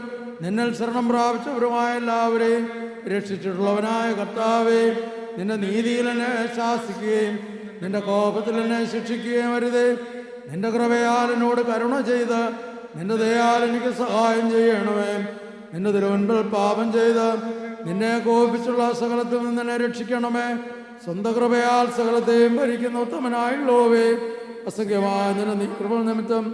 നിന്നിൽ ശരണം പ്രാപിച്ചവരുമായ എല്ലാവരെയും രക്ഷിച്ചിട്ടുള്ളവനായ കർത്താവേ, നിന്റെ നീതിയിൽ എന്നെ ശാസിക്കുകയും നിന്റെ കോപത്തിൽ എന്നെ ശിക്ഷിക്കുകയും വരുതേ. നിന്റെ കൃപയാൽ എന്നോട് കരുണ ചെയ്ത് നിന്റെ ദയാൽ എനിക്ക് സഹായം ചെയ്യണമേ. നിന്റെ തിരുവൻപിൽ പാപം ചെയ്ത് നിന്നെ കോപിച്ചുള്ള സകലത്തിൽ നിന്ന് എന്നെ രക്ഷിക്കണമേ. സ്വന്തം കൃപയാൽ സകലത്തെയും ഭരിക്കുന്ന ഉത്തമനായുള്ളവേ, അസംഖ്യമായ നിന്റെ നീ കൃപ നിമിത്തം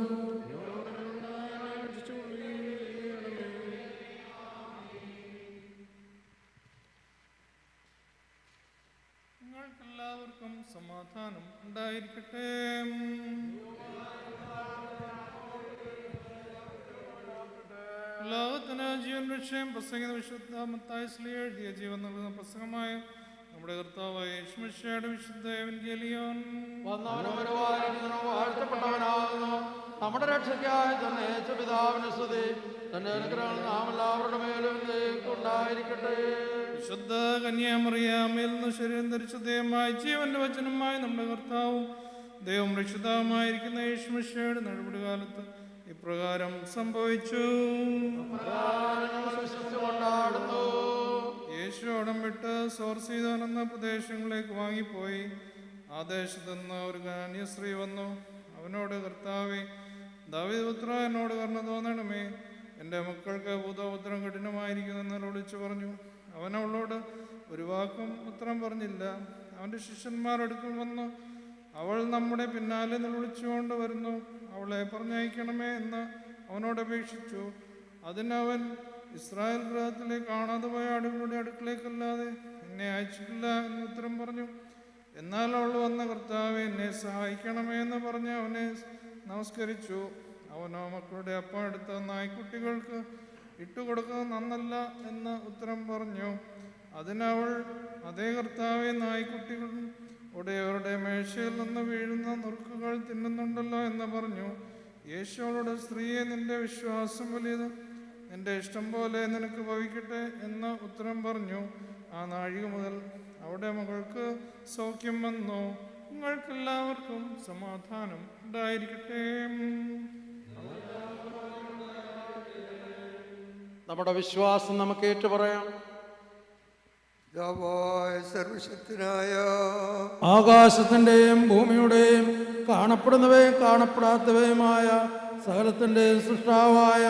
നിങ്ങൾക്കെല്ലാവർക്കും സമാധാനം ഉണ്ടായിരിക്കട്ടെ. ലോകത്തിന് ജീവൻ വിഷയം പ്രസംഗിത വിശുദ്ധ മത്തായി ശ്ലീഹ എഴുതിയ ജീവൻ നൽകുന്ന പ്രസംഗമായ നമ്മുടെ കർത്താവായ യേശുമിശിഹായുടെ വിശുദ്ധ എവൻഗേലിയോൻ വാഴ്ത്തപ്പെട്ടവനാകുന്നു. നമ്മുടെ രക്ഷയ്ക്കായി തന്നെ പിതാവിന് സ്തുതി. തന്റെ അനുഗ്രഹങ്ങൾ നാം എല്ലാവരുടെ മേലും ഉണ്ടായിരിക്കട്ടെ. വിശുദ്ധ കന്യാമറിയാമിൽ നിന്ന് ശരീരം ധരിച്ച ദൈവമായി ജീവന്റെ വചനമായി നമ്മുടെ കർത്താവും ദൈവം രക്ഷിതാവുമായിരിക്കുന്ന യേശുമിശിഹായുടെ നടപടികാലത്ത് ഇപ്രകാരം സംഭവിച്ചു. യേശു അടം വിട്ട് സോർസീദോൻ എന്ന പ്രദേശങ്ങളിലേക്ക് വാങ്ങിപ്പോയി. ആ ദേശത്ത് നിന്ന് ഒരു കന്യ സ്ത്രീ വന്നു. അവനോട്, കർത്താവേ, ദാവീദ് പുത്ര, എന്നോട് കരുണ തോന്നണമേ. എൻ്റെ മക്കൾക്ക് ഭൂതോപദ്രം കഠിനമായിരിക്കുന്നെന്ന് വിളിച്ചു പറഞ്ഞു. അവൻ അവളോട് ഒരു വാക്കും ഉത്തരം പറഞ്ഞില്ല. അവൻ്റെ ശിഷ്യന്മാരടുക്കൽ വന്നു, അവൾ നമ്മുടെ പിന്നാലെ വിളിച്ചുകൊണ്ട് വരുന്നു, അവളെ പറഞ്ഞയക്കണമേ എന്ന് അവനോട് അപേക്ഷിച്ചു. അതിനവൻ, ഇസ്രായേൽ ഗൃഹത്തിലെ കാണാതെ പോയ ആടുകളുടെ അടുക്കളേക്കല്ലാതെ എന്നെ അയച്ചിട്ടില്ല എന്ന് ഉത്തരം പറഞ്ഞു. എന്നാൽ അവൾ വന്ന, കർത്താവേ, എന്നെ സഹായിക്കണമേ എന്ന് പറഞ്ഞ് അവനെ നമസ്കരിച്ചു. അവനോ, മക്കളുടെ അപ്പം എടുത്ത നായ്ക്കുട്ടികൾക്ക് ഇട്ടുകൊടുക്കുന്നത് നന്നല്ല എന്ന് ഉത്തരം പറഞ്ഞു. അതിനവൾ, അതേ കർത്താവേ, നായ്ക്കുട്ടികൾ ഉടയവരുടെ മേശയിൽ നിന്ന് വീഴുന്ന നുറുക്കുകൾ തിന്നുന്നുണ്ടല്ലോ എന്ന് പറഞ്ഞു. യേശുവോട്, സ്ത്രീയെ, നിന്റെ വിശ്വാസം വലിയത്, നിന്റെ ഇഷ്ടം പോലെ നിനക്ക് ഭവിക്കട്ടെ എന്ന് ഉത്തരം പറഞ്ഞു. ആ നാഴിക മുതൽ അവിടെ മകൾക്ക് സൗഖ്യം വന്നു. നിങ്ങൾക്കെല്ലാവർക്കും സമാധാനം ഉണ്ടായിരിക്കട്ടെ. നമ്മുടെ വിശ്വാസം നമുക്ക് ഏറ്റുപറയാം. പിതാവായ സർവശക്തനായ ആകാശത്തിൻ്റെയും ഭൂമിയുടെയും കാണപ്പെടുന്നവയും കാണപ്പെടാത്തവയുമായ സകലത്തിൻ്റെയും സൃഷ്ടാവായ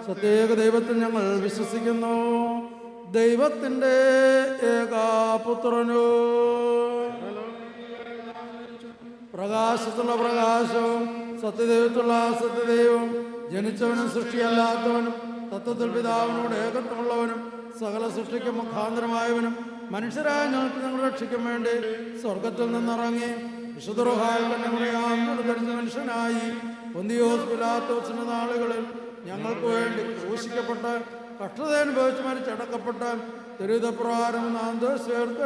സത്യേക ദൈവത്തിൽ ഞങ്ങൾ വിശ്വസിക്കുന്നു. ദൈവത്തിൻ്റെ ഏകപുത്രനോ പ്രകാശത്തുള്ള പ്രകാശവും സത്യദൈവത്തുള്ള സത്യദൈവവും ജനിച്ചവനും സൃഷ്ടിയല്ലാത്തവനും തത്വത്തിൽ പിതാവിനോട് ഏകത്വമുള്ളവനും സകല സൃഷ്ടിക്ക് മുഖാന്തരമായവനും മനുഷ്യരായ ഞങ്ങൾക്ക് ഞങ്ങൾ രക്ഷിക്കാൻ വേണ്ടി സ്വർഗത്തിൽ നിന്നിറങ്ങി വിശുദ്ധ മനുഷ്യനായി പൊന്തിയോസ് പിലാത്തോസിന്റെ നാളുകളിൽ ഞങ്ങൾക്ക് വേണ്ടി ക്രൂശിക്കപ്പെട്ട് കഷ്ടതയനുഭവിച്ച് മരിച്ചടക്കപ്പെട്ട് ദുരിതപ്രകാരം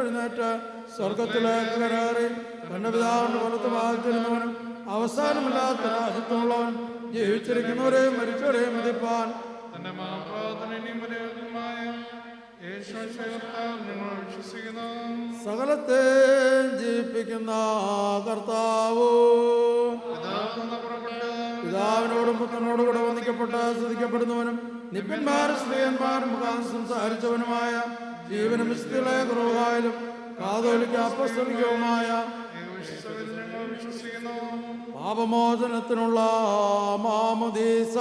എഴുന്നേറ്റ് സ്വർഗത്തിലേക്ക് കയറി തന്റെ പിതാവിന്റെ വലത്ത് ഭാഗത്തിരുന്നവനും അവസാനമില്ലാത്ത രാജ്യത്തുള്ളവൻ ജീവിച്ചിരിക്കുന്നവരെയും മരിച്ചവരെയും വിധിപ്പാൻ തന്റെ സകലത്തെ ജീവിപ്പിക്കുന്ന കർത്താവോ പിതാവിനോടും പുത്രനോടും കൂടെ വന്ദിക്കപ്പെട്ട് സ്തുതിക്കപ്പെടുന്നവനും നിത്യന്മാരും സ്ത്രീയന്മാരും മുഖാന്തരം സംസാരിച്ചവനുമായ ജീവനും വിശുദ്ധികളെ കുറവായാലും കാതോലിക്ക അപ്പസ്തലികവുമായ പാപമോചനത്തിനുള്ള മാമോദീസ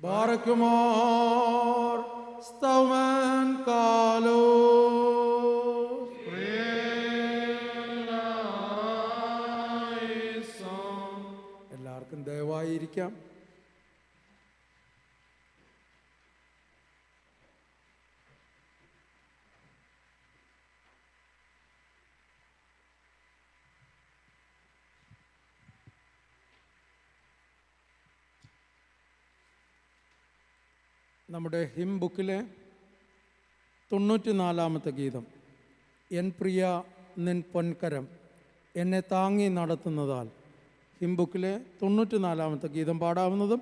ബാറക്കുമോർ സ്തൗമൻ കാലോ. എല്ലാവർക്കും ദയവായിരിക്കാം. നമ്മുടെ ഹിം ബുക്കിലെ 94-ാമത്തെ ഗീതം, എൻ പ്രിയ നിൻ പൊൻകരം എന്നെ താങ്ങി നടത്തുന്നതാൽ, ഹിം ബുക്കിലെ 94-ാമത്തെ ഗീതം പാടാവുന്നതും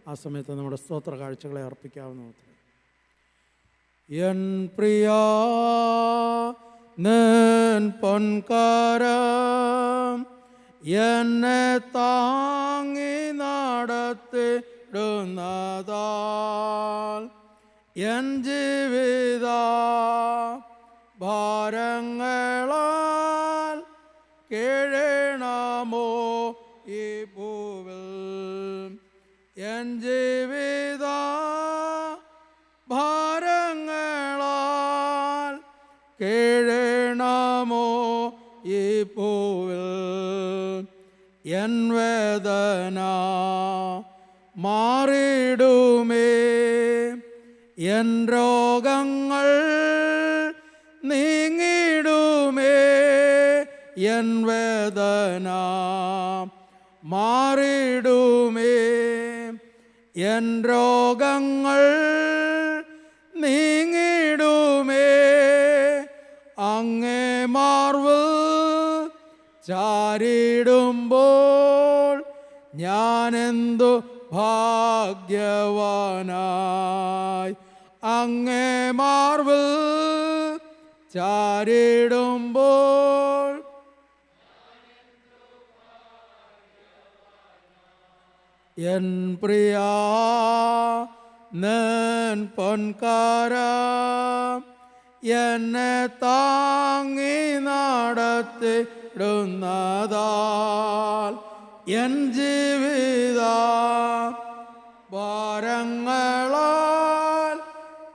ആ സമയത്ത് നമ്മുടെ സ്തോത്ര കാഴ്ചകളെ അർപ്പിക്കാവുന്നതും. എൻ പ്രിയ നിൻ പൊൻകരം എന്നെ താങ്ങി നടത്തിടുന്നതാൽ എൻ ജീവിത ഭാരങ്ങളാൽ കേഴണമോ ഈ ഭൂവിൽ. എൻ ജീവിത ഭാരങ്ങളാൽ കേഴണമോ ഈ ഭൂവിൽ. എൻ വേദന മാറിടുമേ, എൻ രോഗങ്ങൾ നീങ്ങിടുമേ. എൻ വേദന മാറിടുമേ, എൻ രോഗങ്ങൾ നീങ്ങിടുമേ. അങ്ങേ മാർവ് ചാരിടുമ്പോൾ ഞാനെന്തു ഭാഗ്യവാനായി. അങ്ങേ മാർവ് ചാരിടുമ്പോൾ എൻ പ്രിയ നിൻ പൊൻകരം എന്നെ താങ്ങി നടത്തിടുന്നതാൽ എൻ ജീവിത ഭാരങ്ങളാൽ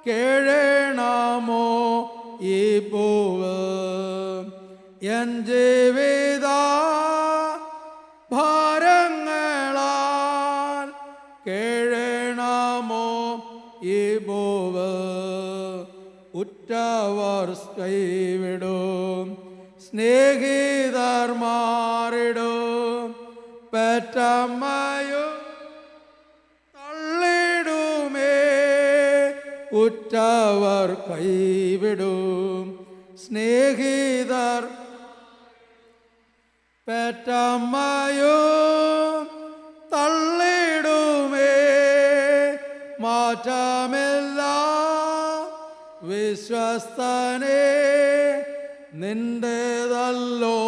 കേഴണമോ ഈ പൂവ്. എൻ ജീവിത ഭാരങ്ങളാൽ കേഴണമോ ഈ പൂവ്. ഉറ്റവർ കൈവിടും, സ്നേഹിതർ മാറിടും, പെറ്റമ്മയും തള്ളിടുമേ. ഉറ്റവർ കൈവിടും, സ്നേഹിതർ പെറ്റമ്മയും തള്ളിടുമേ, മാറ്റമില്ല വിശ്വസ്തനെ, നിന്റേതല്ലോ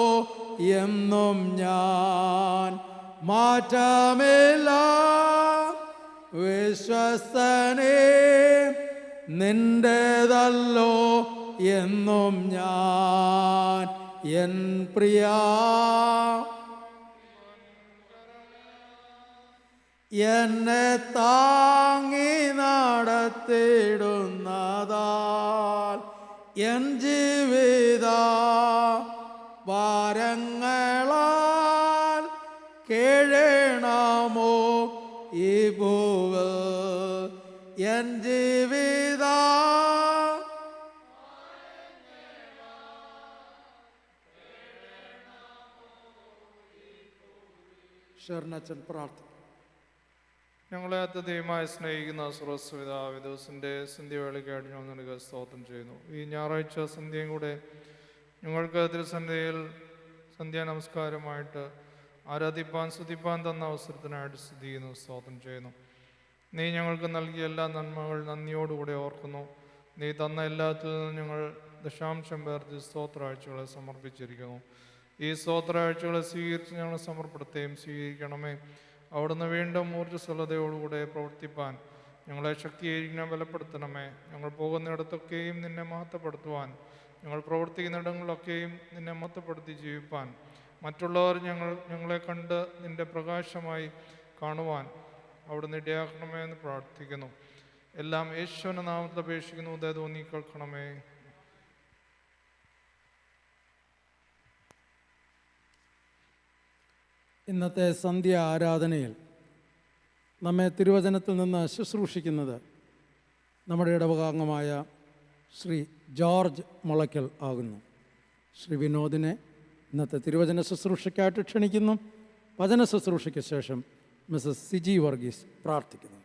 എന്നും ഞാൻ. മാറ്റമില്ല വിശ്വസ്തനെ, നിന്റേതല്ലോ എന്നും ഞാൻ. എൻ പ്രിയ എന്നെ താങ്ങി നടത്തിടുന്നതാൽ എൻ ജീവിത ഭാരങ്ങളാൽ കേഴണമോ ഈ ഭൂവ്. എൻ ജീവിത ശരണച്ചൻ പ്രാർത്ഥന. ഞങ്ങളെ അത്യധികമായി സ്നേഹിക്കുന്ന സർവസ്വപിതാവ് ദിവസത്തിൻ്റെ സന്ധ്യവേളയ്ക്കായിട്ട് ഞങ്ങൾ നിനക്ക് സ്തോത്രം ചെയ്യുന്നു. ഈ ഞായറാഴ്ച സന്ധ്യയും കൂടെ ഞങ്ങൾക്ക് തിരുസന്ധ്യയിൽ സന്ധ്യാ നമസ്കാരമായിട്ട് ആരാധിപ്പാൻ സ്തുതിപ്പാൻ തന്ന അവസരത്തിനായിട്ട് സ്തുതിക്കുന്നു, സ്തോത്രം ചെയ്യുന്നു. നീ ഞങ്ങൾക്ക് നൽകിയ എല്ലാ നന്മകൾ നന്ദിയോടുകൂടെ ഓർക്കുന്നു. നീ തന്ന എല്ലാത്തിൽ നിന്നും ഞങ്ങൾ ദശാംശം പേർത്ത് സ്തോത്രാഴ്ചകളെ സമർപ്പിച്ചിരിക്കുന്നു. ഈ സ്തോത്രാഴ്ചകളെ സ്വീകരിച്ച് ഞങ്ങൾ സമർപ്പെടുത്തുകയും സ്വീകരിക്കണമേ. അവിടുന്ന് വീണ്ടും ഊർജ്ജസ്വലതയോടുകൂടെ പ്രവർത്തിപ്പാൻ ഞങ്ങളെ ശക്തീകരിക്കണം, ബലപ്പെടുത്തണമേ. ഞങ്ങൾ പോകുന്നിടത്തൊക്കെയും നിന്നെ മഹത്വപ്പെടുത്തുവാൻ, ഞങ്ങൾ പ്രവർത്തിക്കുന്നിടങ്ങളിലൊക്കെയും നിന്നെ മഹത്വപ്പെടുത്തി ജീവിപ്പാൻ, മറ്റുള്ളവർ ഞങ്ങളെ കണ്ട് നിന്റെ പ്രകാശമായി കാണുവാൻ അവിടുന്ന് ഇടയാക്കണമേ എന്ന് പ്രാർത്ഥിക്കുന്നു. എല്ലാം യേശുവിൻ്റെ നാമത്തിൽ അപേക്ഷിക്കുന്നു. ഉദയ തോന്നി കേൾക്കണമേ. ഇന്നത്തെ സന്ധ്യ ആരാധനയിൽ നമ്മെ തിരുവചനത്തിൽ നിന്ന് ശുശ്രൂഷിക്കുന്നത് നമ്മുടെ ഇടവകാംഗമായ ശ്രീ ജോർജ് മുളയ്ക്കൽ ആകുന്നു. ശ്രീ വിനോദിനെ ഇന്നത്തെ തിരുവചന ശുശ്രൂഷയ്ക്കായിട്ട് ക്ഷണിക്കുന്നു. വചന ശുശ്രൂഷയ്ക്ക് ശേഷം മിസ്സസ് സിജി വർഗീസ് പ്രാർത്ഥിക്കുന്നു.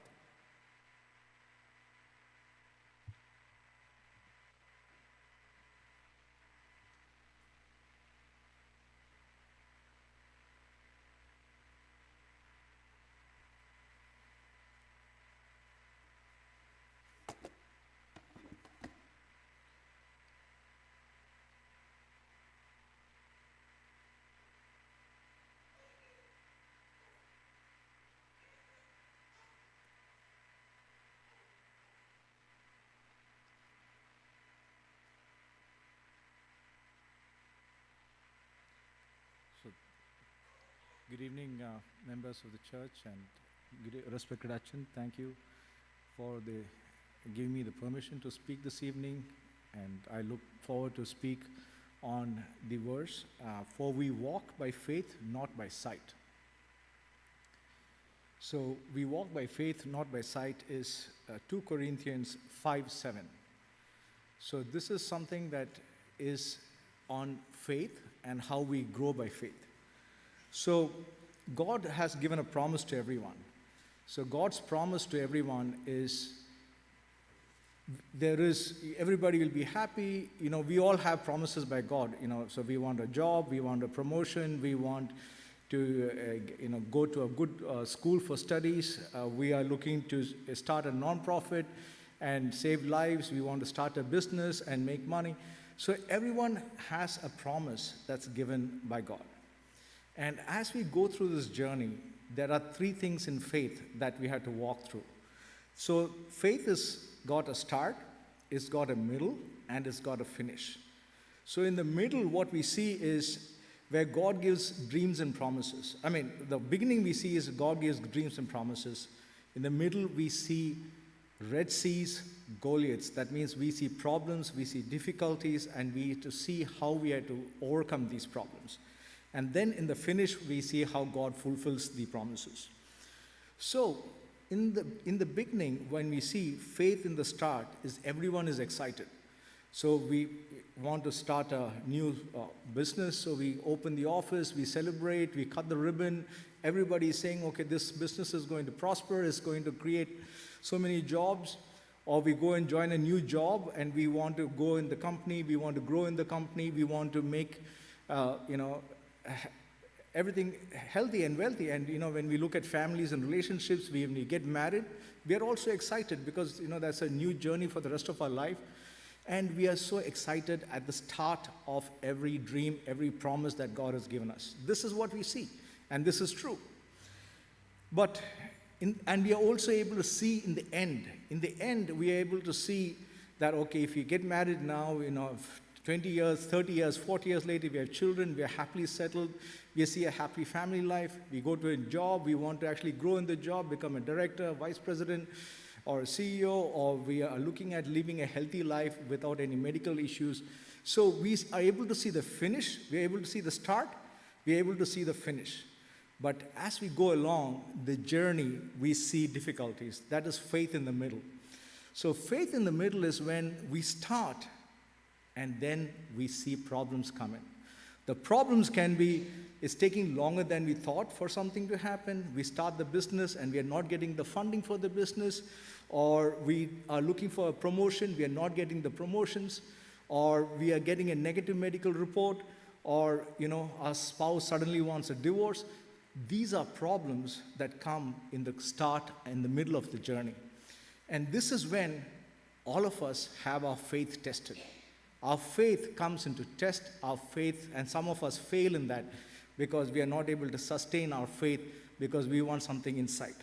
Good evening, members of the church and respected Achan. Thank you for giving me the permission to speak this evening, and I look forward to speak on the verse, for we walk by faith, not by sight. So, we walk by faith, not by sight is 2 Corinthians 5:7. So, this is something that is on faith and how we grow by faith. So, God has given a promise to everyone. So, God's promise to everyone is everybody will be happy. You know, we all have promises by God. You know, so we want a job, we want a promotion, we want to go to a good school for studies. We are looking to start a non-profit and save lives. We want to start a business and make money. So everyone has a promise that's given by God. And as we go through this journey, there are 3 things in faith that we have to walk through. So faith has got a start, it's got a middle, and it's got a finish. So in the middle, what we see is where God gives dreams and promises. I mean, the beginning we see is God gives dreams and promises. In the middle, we see Red Seas, Goliaths. That means we see problems, we see difficulties, and we have to see how we have to overcome these problems. And then in the finish, we see how God fulfills the promises. So, in the beginning, when we see faith in the start, is everyone is excited. So we want to start a new business. So we open the office, we celebrate, we cut the ribbon. Everybody is saying, okay, this business is going to prosper, it's going to create so many jobs. Or we go and join a new job and we want to go in the company, we want to grow in the company, we want to make, everything healthy and wealthy. And when we look at families and relationships, when we get married, we are also excited because that's a new journey for the rest of our life. And we are so excited at the start of every dream, every promise that God has given us. This is what we see, and this is true. But and we are also able to see in the end. In the end, we are able to see that, okay, if you get married now, 20 years, 30 years, 40 years later, we have children, we are happily settled, we see a happy family life, we go to a job, we want to actually grow in the job, become a director, vice president, or a CEO, or we are looking at living a healthy life without any medical issues. So we are able to see the finish, we are able to see the start, we are able to see the finish. But as we go along the journey, we see difficulties. That is faith in the middle. So faith in the middle is when we start and then we see problems coming. The problems can be, it's taking longer than we thought for something to happen. We start the business and we are not getting the funding for the business, or we are looking for a promotion, we are not getting the promotions, or we are getting a negative medical report, or our spouse suddenly wants a divorce. These are problems that come in the start and the middle of the journey. And this is when all of us have our faith tested. Our faith comes into test, our faith, and some of us fail in that because we are not able to sustain our faith because we want something in sight.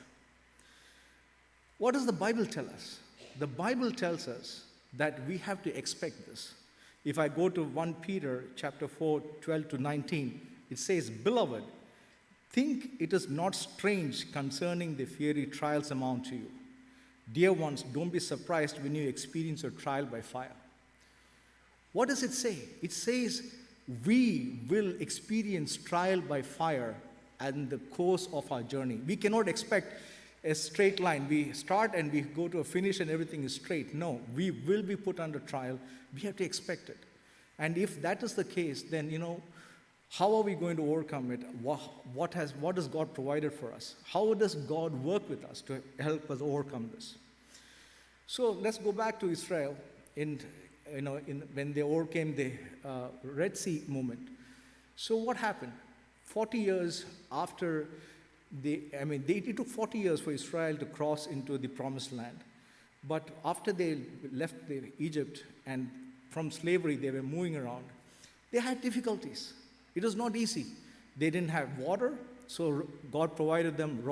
What does the Bible tell us? The Bible tells us that we have to expect this. If I go to 1 Peter chapter 4, 12 to 19, it says, "Beloved, think it is not strange concerning the fiery trials among you. Dear ones, don't be surprised when you experience a trial by fire." What does it say? It says we will experience trial by fire in the course of our journey. We cannot expect a straight line. We start and we go to a finish and everything is straight. No, we will be put under trial. We have to expect it. And if that is the case, then, how are we going to overcome it? What has God provided for us? How does God work with us to help us overcome this? So let's go back to Israel when they overcame the Red Sea movement. So what happened? 40 years after it took 40 years for Israel to cross into the promised land. But after they left Egypt and from slavery they were moving around, they had difficulties. It was not easy. They didn't have water, so God provided them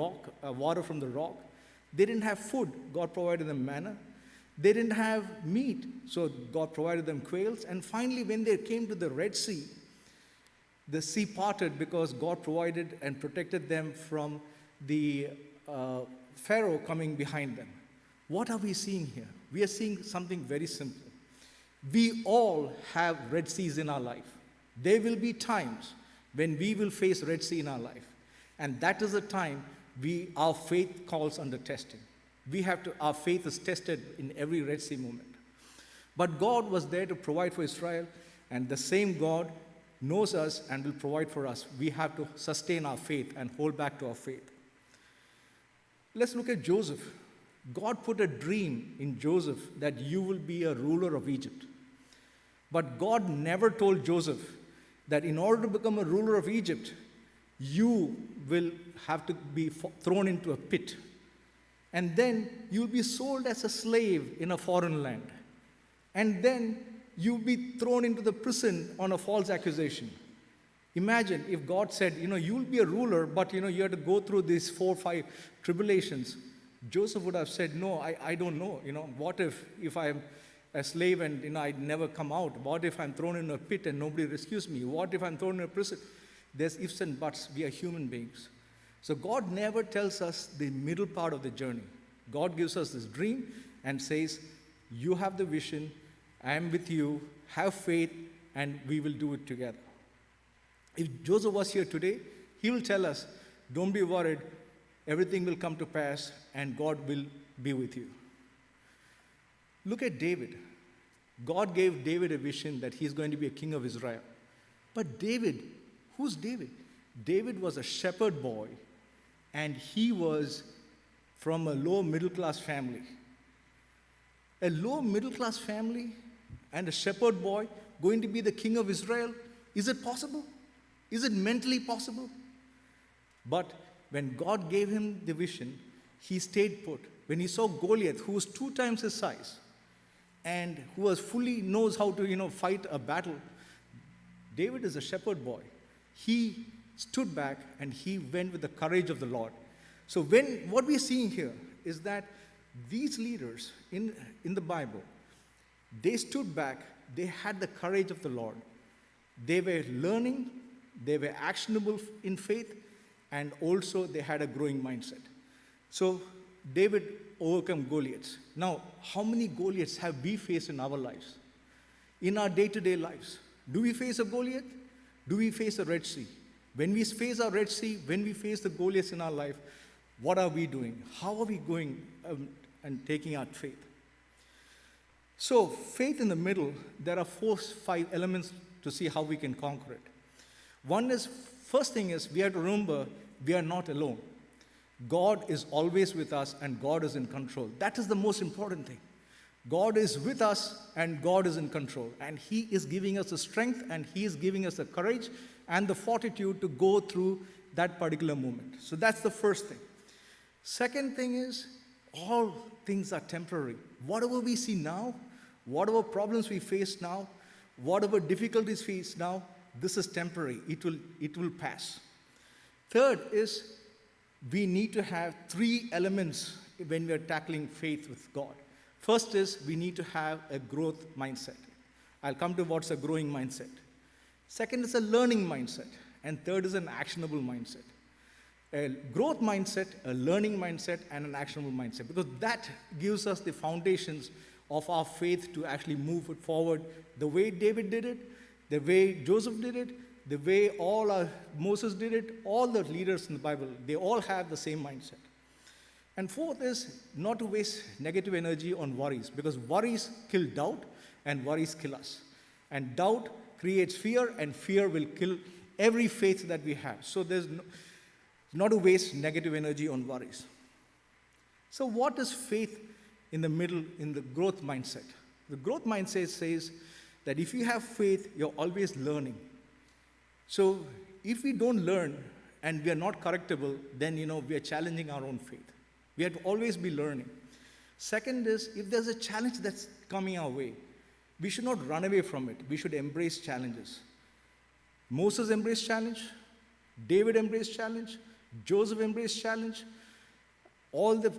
water from the rock. They didn't have food. God provided them manna. They didn't have meat, so God provided them quails. And finally, when they came to the Red Sea, the sea parted because God provided and protected them from the Pharaoh coming behind them. What are we seeing here? We are seeing something very simple. We all have Red Seas in our life. There will be times when we will face Red Sea in our life. And that is the time our faith calls under testing. Our faith is tested in every Red Sea moment. But God was there to provide for Israel, and the same God knows us and will provide for us. We have to sustain our faith and hold back to our faith. Let's look at Joseph. God put a dream in Joseph that you will be a ruler of Egypt. But God never told Joseph that in order to become a ruler of Egypt, you will have to be thrown into a pit. And then you'll be sold as a slave in a foreign land. And then you'll be thrown into the prison on a false accusation. Imagine if God said, you'll be a ruler, but you have to go through these 4 or 5 tribulations. Joseph would have said, no, I don't know. What if I'm a slave and I never come out? What if I'm thrown in a pit and nobody rescues me? What if I'm thrown in a prison? There's ifs and buts. We are human beings. So God never tells us the middle part of the journey. God gives us this dream and says, you have the vision, I am with you, have faith, and we will do it together. If Joseph was here today, he will tell us, don't be worried, everything will come to pass, and God will be with you. Look at David. God gave David a vision that he's going to be a king of Israel. But David, who's David? David was a shepherd boy, and he was from a low middle class family. A low middle class family and a shepherd boy going to be the king of Israel? Is it possible? Is it mentally possible? But when God gave him the vision, he stayed put. When he saw Goliath, who was 2 times his size, and who was fully knows how to, fight a battle, David is a shepherd boy. He stood back and he went with the courage of the Lord. So what we're seeing here is that these leaders in the Bible, they stood back, they had the courage of the Lord. They were learning, they were actionable in faith, and also they had a growing mindset. So David overcame Goliaths. Now, how many Goliaths have we faced in our lives? In our day-to-day lives? Do we face a Goliath? Do we face a Red Sea? When we face our Red Sea, when we face the Goliaths in our life, what are we doing? How are we going and taking our faith? So, faith in the middle, there are 4-5 elements to see how we can conquer it. First thing is, we have to remember we are not alone. God is always with us and God is in control. That is the most important thing. God is with us and God is in control. And He is giving us the strength and He is giving us the courage and the fortitude to go through that particular moment. So that's the first thing. Second thing is, all things are temporary. Whatever we see now, whatever problems we face now, whatever difficulties we face now, this is temporary. It will pass. Third is, we need to have 3 elements when we are tackling faith with God. First is, we need to have a growth mindset. I'll come to what's a growing mindset. Second is a learning mindset. And third is an actionable mindset. A growth mindset, a learning mindset, and an actionable mindset. Because that gives us the foundations of our faith to actually move it forward the way David did it, the way Joseph did it, the way Moses did it, all the leaders in the Bible, they all have the same mindset. And fourth is not to waste negative energy on worries, because worries kill doubt and worries kill us. And doubt creates fear, and fear will kill every faith that we have. So there's not to waste negative energy on worries. So what is faith in the middle, in the growth mindset? The growth mindset says that if you have faith, you're always learning. So if we don't learn and we are not correctable, then we are challenging our own faith. We have to always be learning. Second is, if there's a challenge that's coming our way, we should not run away from it. We should embrace challenges. Moses embraced challenge. David embraced challenge. Joseph embraced challenge. All the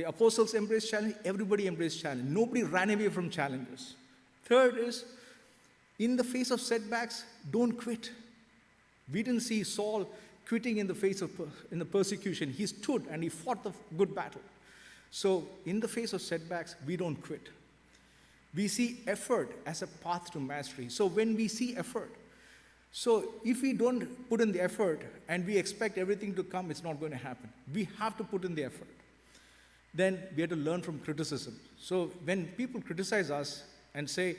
apostles embraced challenge. Everybody embraced challenge. Nobody ran away from challenges. Third is, in the face of setbacks, don't quit. We didn't see Saul quitting in the face of the persecution. He stood and he fought the good battle. So in the face of setbacks, we don't quit. We see effort as a path to mastery. So when we see effort, so if we don't put in the effort and we expect everything to come, it's not going to happen. We have to put in the effort. Then we have to learn from criticism. So when people criticize us and say,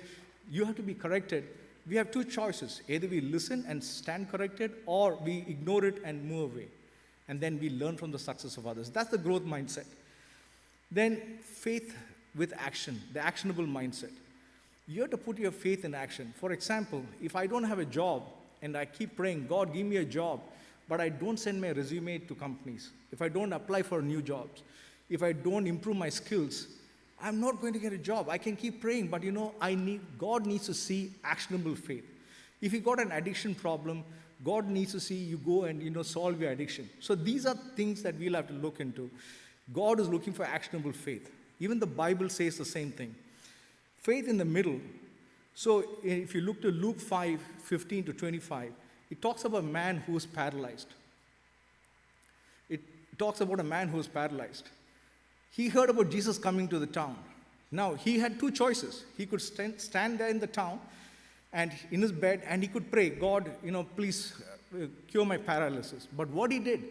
you have to be corrected, we have 2 choices. Either we listen and stand corrected, or we ignore it and move away. And then we learn from the success of others. That's the growth mindset. Then faith with action, the actionable mindset. You have to put your faith in action. For example, if I don't have a job and I keep praying, God, give me a job, but I don't send my resume to companies, if I don't apply for new jobs, if I don't improve my skills, I'm not going to get a job. I can keep praying, but God needs to see actionable faith. If you got an addiction problem, God needs to see you go and solve your addiction. So these are things that we'll have to look into. God is looking for actionable faith. Even the Bible says the same thing. Faith in the middle. So if you look to Luke 5:15-25, it talks about a man who is paralyzed. It talks about a man who is paralyzed. He heard about Jesus coming to the town. Now, he had 2 choices. He could stand there in the town and in his bed, and he could pray, God, please cure my paralysis. But what he did,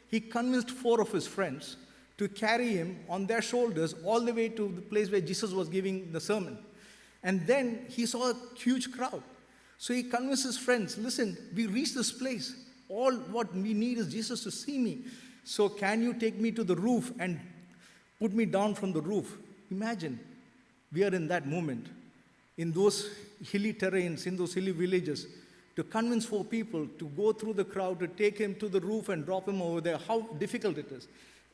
he convinced 4 of his friends to carry him on their shoulders all the way to the place where Jesus was giving the sermon. And then he saw a huge crowd. So he convinced his friends, listen, we reached this place. All what we need is Jesus to see me. So can you take me to the roof and put me down from the roof? Imagine, we are in that moment, in those hilly terrains, in those hilly villages. to convince 4 people to go through the crowd, to take him to the roof and drop him over there, how difficult it is.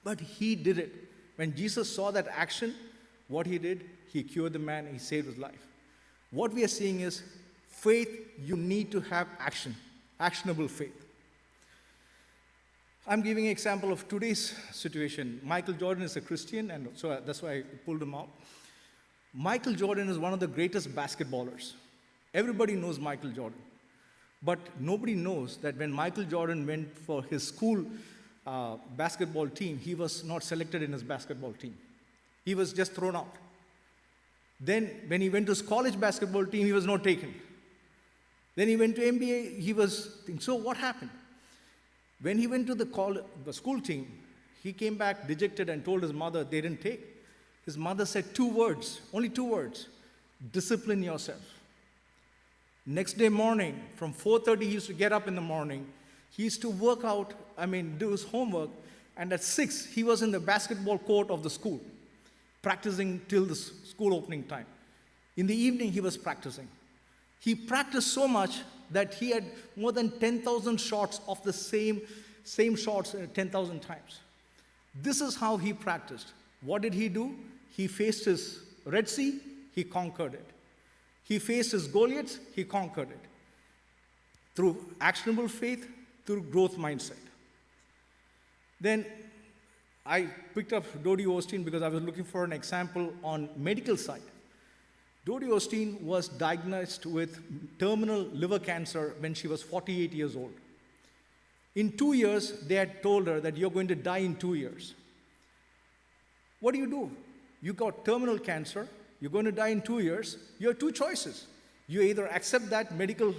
But he did it. When Jesus saw that action, what he did, he cured the man, he saved his life. What we are seeing is faith, you need to have action, actionable faith. I'm giving an example of today's situation. Michael Jordan is a Christian, and so that's why I pulled him out. Michael Jordan is one of the greatest basketballers. Everybody knows Michael Jordan. But nobody knows that when Michael Jordan went for his school basketball team, he was not selected in his basketball team. He was just thrown out. Then when he went to his college basketball team, he was not taken. Then he went to NBA, so what happened? When he went to the school team, he came back dejected and told his mother they didn't take. His mother said 2 words, only 2 words, discipline yourself. Next day morning, from 4:30, he used to get up in the morning. He used to work out, do his homework, and at 6, he was in the basketball court of the school, practicing till the school opening time. In the evening, he was practicing. He practiced so much that he had more than 10,000 shots of the same shots 10,000 times. This is how he practiced. What did he do? He faced his Red Sea, he conquered it. He faced his Goliaths, he conquered it. Through actionable faith, through growth mindset. Then I picked up Dodie Osteen because I was looking for an example on medical side. Dodie Osteen was diagnosed with terminal liver cancer when she was 48 years old. In 2 years, they had told her that you're going to die in 2 years. What do? You got terminal cancer, you're going to die in 2 years. You have 2 choices. You either accept that medical,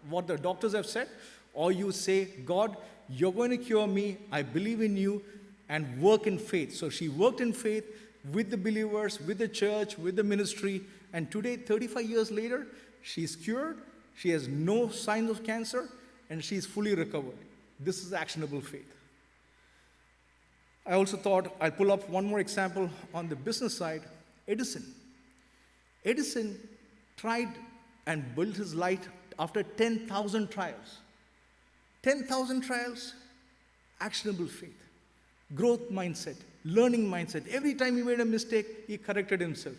what the doctors have said, or you say, God, you're going to cure me, I believe in you, and work in faith. So she worked in faith with the believers, with the church, with the ministry, and today, 35 years later, she's cured, she has no signs of cancer, and she's fully recovered. This is actionable faith. I also thought I'd pull up one more example on the business side. Edison. Edison tried and built his light after 10,000 trials. 10,000 trials, actionable faith, growth mindset, learning mindset. Every time he made a mistake, he corrected himself.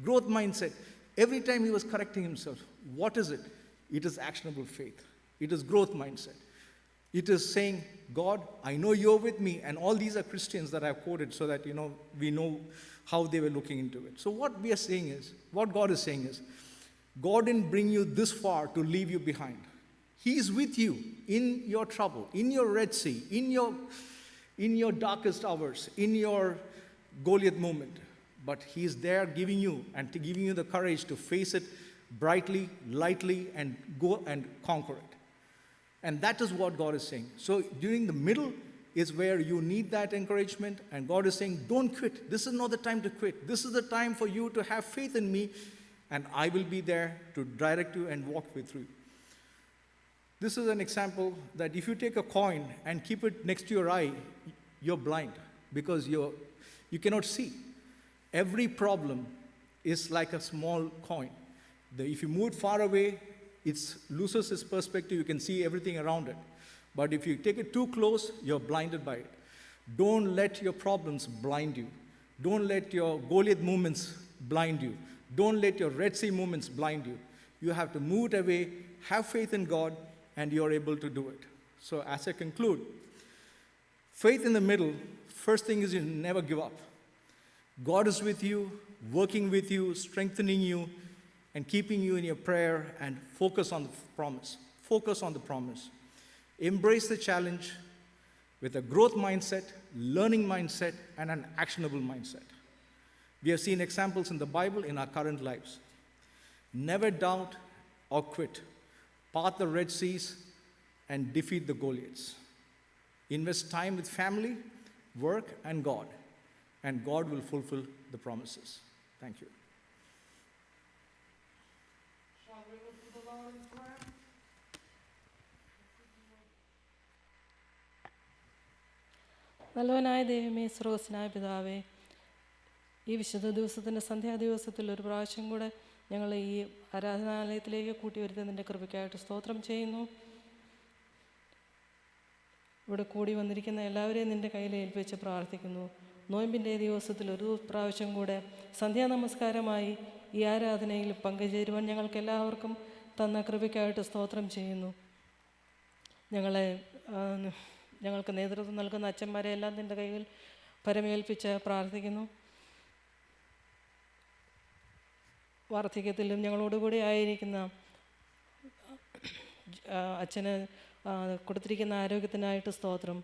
Growth mindset. Every time he was correcting himself. What is it? It is actionable faith. It is growth mindset. It is saying, God, I know you're with me, and all these are Christians that I've quoted so that, we know how they were looking into it. So what we are saying is, what God is saying is, God didn't bring you this far to leave you behind. He is with you in your trouble, in your Red Sea, in your darkest hours, in your Goliath moment. But He is there giving you the courage to face it brightly, lightly, and go and conquer it. And that is what God is saying. So during the middle is where you need that encouragement, and God is saying, don't quit. This is not the time to quit. This is the time for you to have faith in me, and I will be there to direct you and walk with you. This is an example that if you take a coin and keep it next to your eye, you're blind because you cannot see. Every problem is like a small coin. If you move it far away, it loses its perspective. You can see everything around it. But if you take it too close, you're blinded by it. Don't let your problems blind you. Don't let your Goliath movements blind you. Don't let your Red Sea movements blind you. You have to move it away, have faith in God, and you're able to do it. So as I conclude, faith in the middle, first thing is you never give up. God is with you, working with you, strengthening you, and keeping you in your prayer, and focus on the promise. Focus on the promise. Embrace the challenge with a growth mindset, learning mindset, and an actionable mindset. We have seen examples in the Bible in our current lives. Never doubt or quit. Part the Red Seas and defeat the Goliaths. Invest time with family, work, and God will fulfill the promises. Thank you. Shall we look to the Lord in prayer? നല്ലവനായ ദൈവമേ, സ്രോതസ്സനായ പിതാവേ, ഈ വിശുദ്ധ ദിവസത്തിൻ്റെ സന്ധ്യാദിവസത്തിൽ ഒരു പ്രാവശ്യം കൂടെ ഞങ്ങൾ ഈ ആരാധനാലയത്തിലേക്ക് കൂട്ടി വരുന്നതിൻ്റെ കൃപയ്ക്കായിട്ട് സ്തോത്രം ചെയ്യുന്നു. ഇവിടെ കൂടി വന്നിരിക്കുന്ന എല്ലാവരെയും നിൻ്റെ കയ്യിൽ ഏൽപ്പിച്ച് പ്രാർത്ഥിക്കുന്നു. നോയമ്പിൻ്റെ ദിവസത്തിൽ ഒരു പ്രാവശ്യം കൂടെ സന്ധ്യാനമസ്കാരമായി ഈ ആരാധനയിൽ പങ്കുചേരുവാൻ ഞങ്ങൾക്ക് എല്ലാവർക്കും തന്ന കൃപയ്ക്കായിട്ട് സ്തോത്രം ചെയ്യുന്നു. ഞങ്ങൾക്ക് നേതൃത്വം നൽകുന്ന അച്ഛന്മാരെ എല്ലാം നിൻ്റെ കയ്യിൽ പരമേൽപ്പിച്ച് പ്രാർത്ഥിക്കുന്നു. വാർദ്ധക്യത്തിലും ഞങ്ങളോടുകൂടി ആയിരിക്കുന്ന അച്ഛന് കൊടുത്തിരിക്കുന്ന ആരോഗ്യത്തിനായിട്ട് സ്തോത്രം.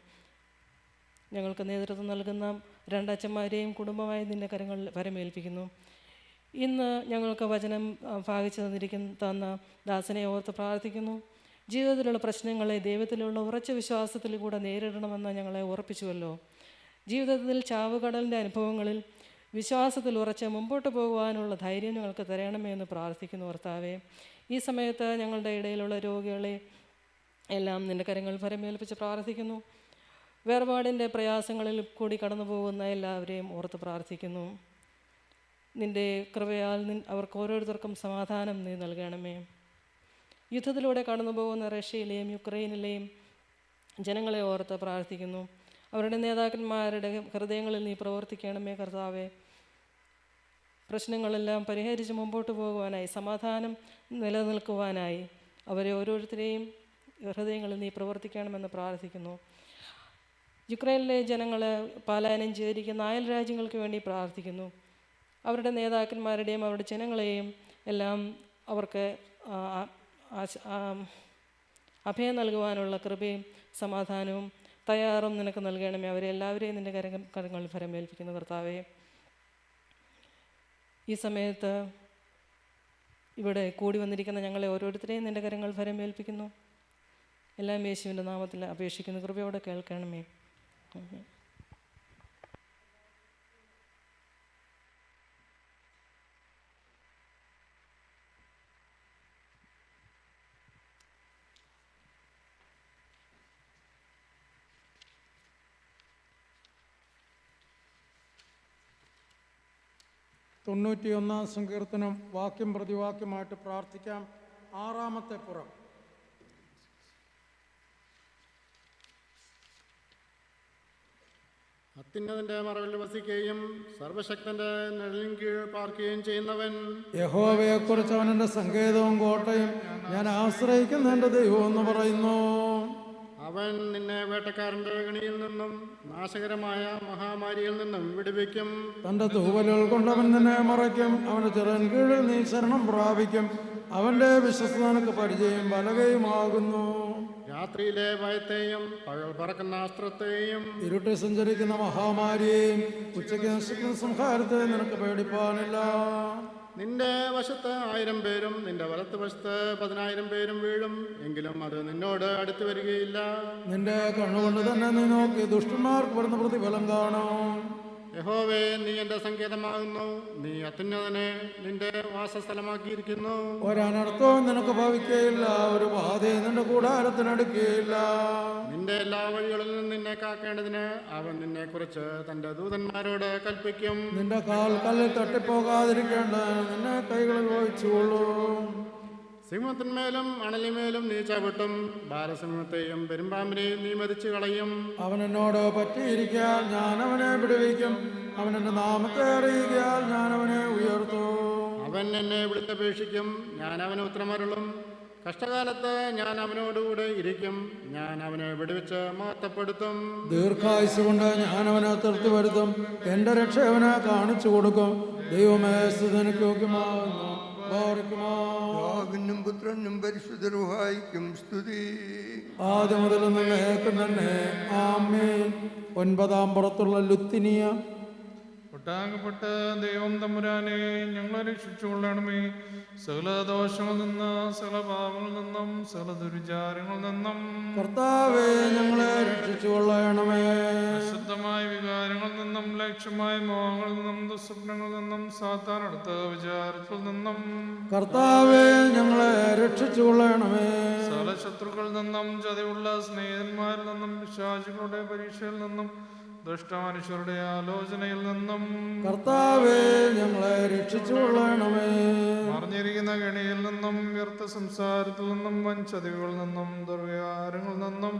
ഞങ്ങൾക്ക് നേതൃത്വം നൽകുന്ന രണ്ടച്ഛന്മാരെയും കുടുംബമായി നിന്റെ കരങ്ങളിൽ പരമേൽപ്പിക്കുന്നു. ഇന്ന് ഞങ്ങൾക്ക് വചനം ഭാഗിച്ചു തന്ന ദാസനെ ഓർത്ത് പ്രാർത്ഥിക്കുന്നു. ജീവിതത്തിലുള്ള പ്രശ്നങ്ങളെ ദൈവത്തിലുള്ള ഉറച്ച വിശ്വാസത്തിൽ കൂടെ നേരിടണമെന്ന് ഞങ്ങളെ ഓർപ്പിച്ചുവല്ലോ. ജീവിതത്തിൽ ചാവുകടലിൻ്റെ അനുഭവങ്ങളിൽ വിശ്വാസത്തിൽ ഉറച്ച് മുമ്പോട്ട് പോകുവാനുള്ള ധൈര്യം ഞങ്ങൾക്ക് തരണമേ എന്ന് പ്രാർത്ഥിക്കുന്നു കർത്താവേ. ഈ സമയത്ത് ഞങ്ങളുടെ ഇടയിലുള്ള രോഗികളെ എല്ലാം നിൻ്റെ കരങ്ങൾ പരമേൽപ്പിച്ച് പ്രാർത്ഥിക്കുന്നു. വേർപാടിൻ്റെ പ്രയാസങ്ങളിൽ കൂടി കടന്നു പോകുന്ന എല്ലാവരെയും ഓർത്ത് പ്രാർത്ഥിക്കുന്നു. നിൻ്റെ കൃപയാൽ അവർക്ക് ഓരോരുത്തർക്കും സമാധാനം നീ നൽകണമേ. യുദ്ധത്തിലൂടെ കടന്നു പോകുന്ന റഷ്യയിലെയും യുക്രൈനിലെയും ജനങ്ങളെ ഓർത്ത് പ്രാർത്ഥിക്കുന്നു. അവരുടെ നേതാക്കന്മാരുടെ ഹൃദയങ്ങളിൽ നീ പ്രവർത്തിക്കണമേ കർത്താവേ. പ്രശ്നങ്ങളെല്ലാം പരിഹരിച്ച് മുമ്പോട്ട് പോകുവാനായി, സമാധാനം നിലനിൽക്കുവാനായി അവരെ ഓരോരുത്തരെയും ഹൃദയങ്ങളിൽ നീ പ്രവർത്തിക്കണമെന്ന് പ്രാർത്ഥിക്കുന്നു. യുക്രൈനിലെ ജനങ്ങൾ പലായനം ചെയ്തിരിക്കുന്ന അയൽ രാജ്യങ്ങൾക്ക് വേണ്ടി പ്രാർത്ഥിക്കുന്നു. അവരുടെ നേതാക്കന്മാരുടെയും അവരുടെ ജനങ്ങളെയും എല്ലാം അവർക്ക് അഭയം നൽകുവാനുള്ള കൃപയും സമാധാനവും തയ്യാറും നിനക്ക് നൽകണമേ. അവരെല്ലാവരെയും നിൻ്റെ കരങ്ങളിൽ ഫലമേൽപ്പിക്കുന്നു കർത്താവേ. ഈ സമയത്ത് ഇവിടെ കൂടി വന്നിരിക്കുന്ന ഞങ്ങളെ ഓരോരുത്തരെയും നിൻ്റെ കരങ്ങൾ ഫലമേൽപ്പിക്കുന്നു. എല്ലാം യേശുവിൻ്റെ നാമത്തിൽ അപേക്ഷിക്കുന്നു. കൃപയോടെ കേൾക്കണമേ. തൊണ്ണൂറ്റിയൊന്നാം സങ്കീർത്തനം വാക്യം പ്രതിവാക്യമായിട്ട് പ്രാർത്ഥിക്കാം. 6-ാമത്തെ പുറം. അത്യുന്നതന്റെ മറവിൽ വസിക്കുകയും സർവശക്തന്റെ നിഴലിൻ കീഴ് പാർക്കുകയും ചെയ്യുന്നവൻ യഹോവയെക്കുറിച്ച് അവനെൻ്റെ സങ്കേതവും കോട്ടയും ഞാൻ ആശ്രയിക്കുന്ന എൻ്റെ ദൈവം എന്ന് പറയുന്നു. അവൻ നിന്നെ വേട്ടക്കാരന്റെ കണിയിൽ നിന്നും നാശകരമായ മഹാമാരിയിൽ നിന്നും വിടുവിക്കും. തൻ്റെ തൂവലുകൾ കൊണ്ടവൻ നിന്നെ മറയ്ക്കും. അവൻ്റെ ചിറൻ കീഴിൽ നീ ശരണം പ്രാപിക്കും. അവൻ്റെ വിശ്വസ്തത നിനക്ക് പരിചയം വലകയുമാകുന്നു. രാത്രിയിലെ ഭയത്തെയും പകൽ പറക്കുന്ന അസ്ത്രത്തെയും ഇരുട്ടിൽ സഞ്ചരിക്കുന്ന മഹാമാരിയെയും ഉച്ചയ്ക്ക് നശിക്കുന്ന സംഹാരത്തെയും നിനക്ക് പേടിപ്പാനില്ല. നിന്റെ വശത്ത് 1000 പേരും നിന്റെ വലത്ത് വശത്ത് 10,000 പേരും വീഴും, എങ്കിലും അത് നിന്നോട് അടുത്ത് വരികയില്ല. നിന്റെ കണ്ണുകൊണ്ട് തന്നെ നീ നോക്കി ദുഷ്ടന്മാർക്ക് വരുന്ന പ്രതിഫലം കാണും. യഹോവേ, നീ എൻ്റെ സങ്കേതമാകുന്നു. നീ അത്യുന്നതനെ നിന്റെ വാസസ്ഥലമാക്കിയിരിക്കുന്നു. ഒരനർത്ഥവും നിനക്ക് ഭവിക്കുകയില്ല. ഒരു ബാധയും നിന്റെ കൂടാരത്തിനടുക്കുകയില്ല. നിന്റെ എല്ലാ വഴികളിൽ നിന്നും നിന്നെ കാക്കേണ്ടതിന് അവൻ നിന്നെ കുറിച്ച് തന്റെ ദൂതന്മാരോട് കൽപ്പിക്കും. നിന്റെ കാൽ കല്ലിൽ തട്ടിപ്പോകാതിരിക്കേണ്ട നിന്നെ കൈകളിൽ വഹിച്ചുകൊള്ളൂ. സിംഹത്തിന്മേലും അണലിമേലും നീ ചവിട്ടും. ബാലസിംഹത്തെയും പെരുമ്പാമ്പിനെയും നീ മരിച്ചു കളയും. അവൻ എന്നോട് പറ്റിയിരിക്കാൻ ഞാൻ അവനെ വിടുവിക്കും. അവൻ എൻ്റെ നാമത്തെ അറിയിക്കാൻ ഞാൻ അവനെ ഉയർത്തും. അവൻ എന്നെ വിളിച്ചപേക്ഷിക്കും, ഞാൻ അവന് ഉത്തരമരുളും. കഷ്ടകാലത്ത് ഞാൻ അവനോടുകൂടെ ഇരിക്കും. ഞാൻ അവനെ വിടുവിച്ച് മഹത്വപ്പെടുത്തും. ദീർഘായുസ് കൊണ്ട് ഞാൻ അവനെ തൃപ്തി വരുത്തും. എൻ്റെ രക്ഷ അവനെ കാണിച്ചു കൊടുക്കും. ദൈവമേ, സ്തുതിക്ക് യോഗ്യമാകുന്നു. പിതാവിനും പുത്രനും പരിശുദ്ധ റൂഹായിക്കും സ്തുതി. ആദ്യം മുതൽ നിന്നേക്കും തന്നെ ആമേൻ. 9-ാം പുറത്തുള്ള ലുത്തിനിയ. ഒട്ടാകപ്പെട്ട് ദൈവം തമ്പുരാനെ ഞങ്ങളെ രക്ഷിച്ചുകൊള്ളണമേ. സകല ദോഷങ്ങളിൽ നിന്ന്, സകല പാപങ്ങളിൽ നിന്നും, സകല ദുർവിചാരങ്ങളിൽ നിന്നും കർത്താവേ ഞങ്ങളെ രക്ഷിച്ചുകൊള്ളണമേ. അശുദ്ധമായ വികാരങ്ങളിൽ നിന്നും, ലക്ഷ്യമായ മോഹങ്ങളിൽ നിന്നും, ദുസ്വപ്നങ്ങളിൽ നിന്നും, സാത്താനടുത്ത വിചാരത്തിൽ നിന്നും കർത്താവേ ഞങ്ങളെ രക്ഷിച്ചുകൊള്ളണമേ. സകല ശത്രുക്കളിൽ നിന്നും, ചതിവുള്ള സ്നേഹിതന്മാരിൽ നിന്നും, പിശാചുക്കളുടെ പരീക്ഷയിൽ നിന്നും, ദുഷ്ടമനുഷ്യരുടെ ആലോചനയിൽ നിന്നും കർത്താവേ ഞങ്ങളെ രക്ഷിച്ചുകൊള്ളണമേ. മറിഞ്ഞ വ്യർത്ഥ സംസാരത്തിൽ നിന്നും വഞ്ചതികളിൽ നിന്നും ദുർവ്യവഹാരങ്ങളിൽ നിന്നും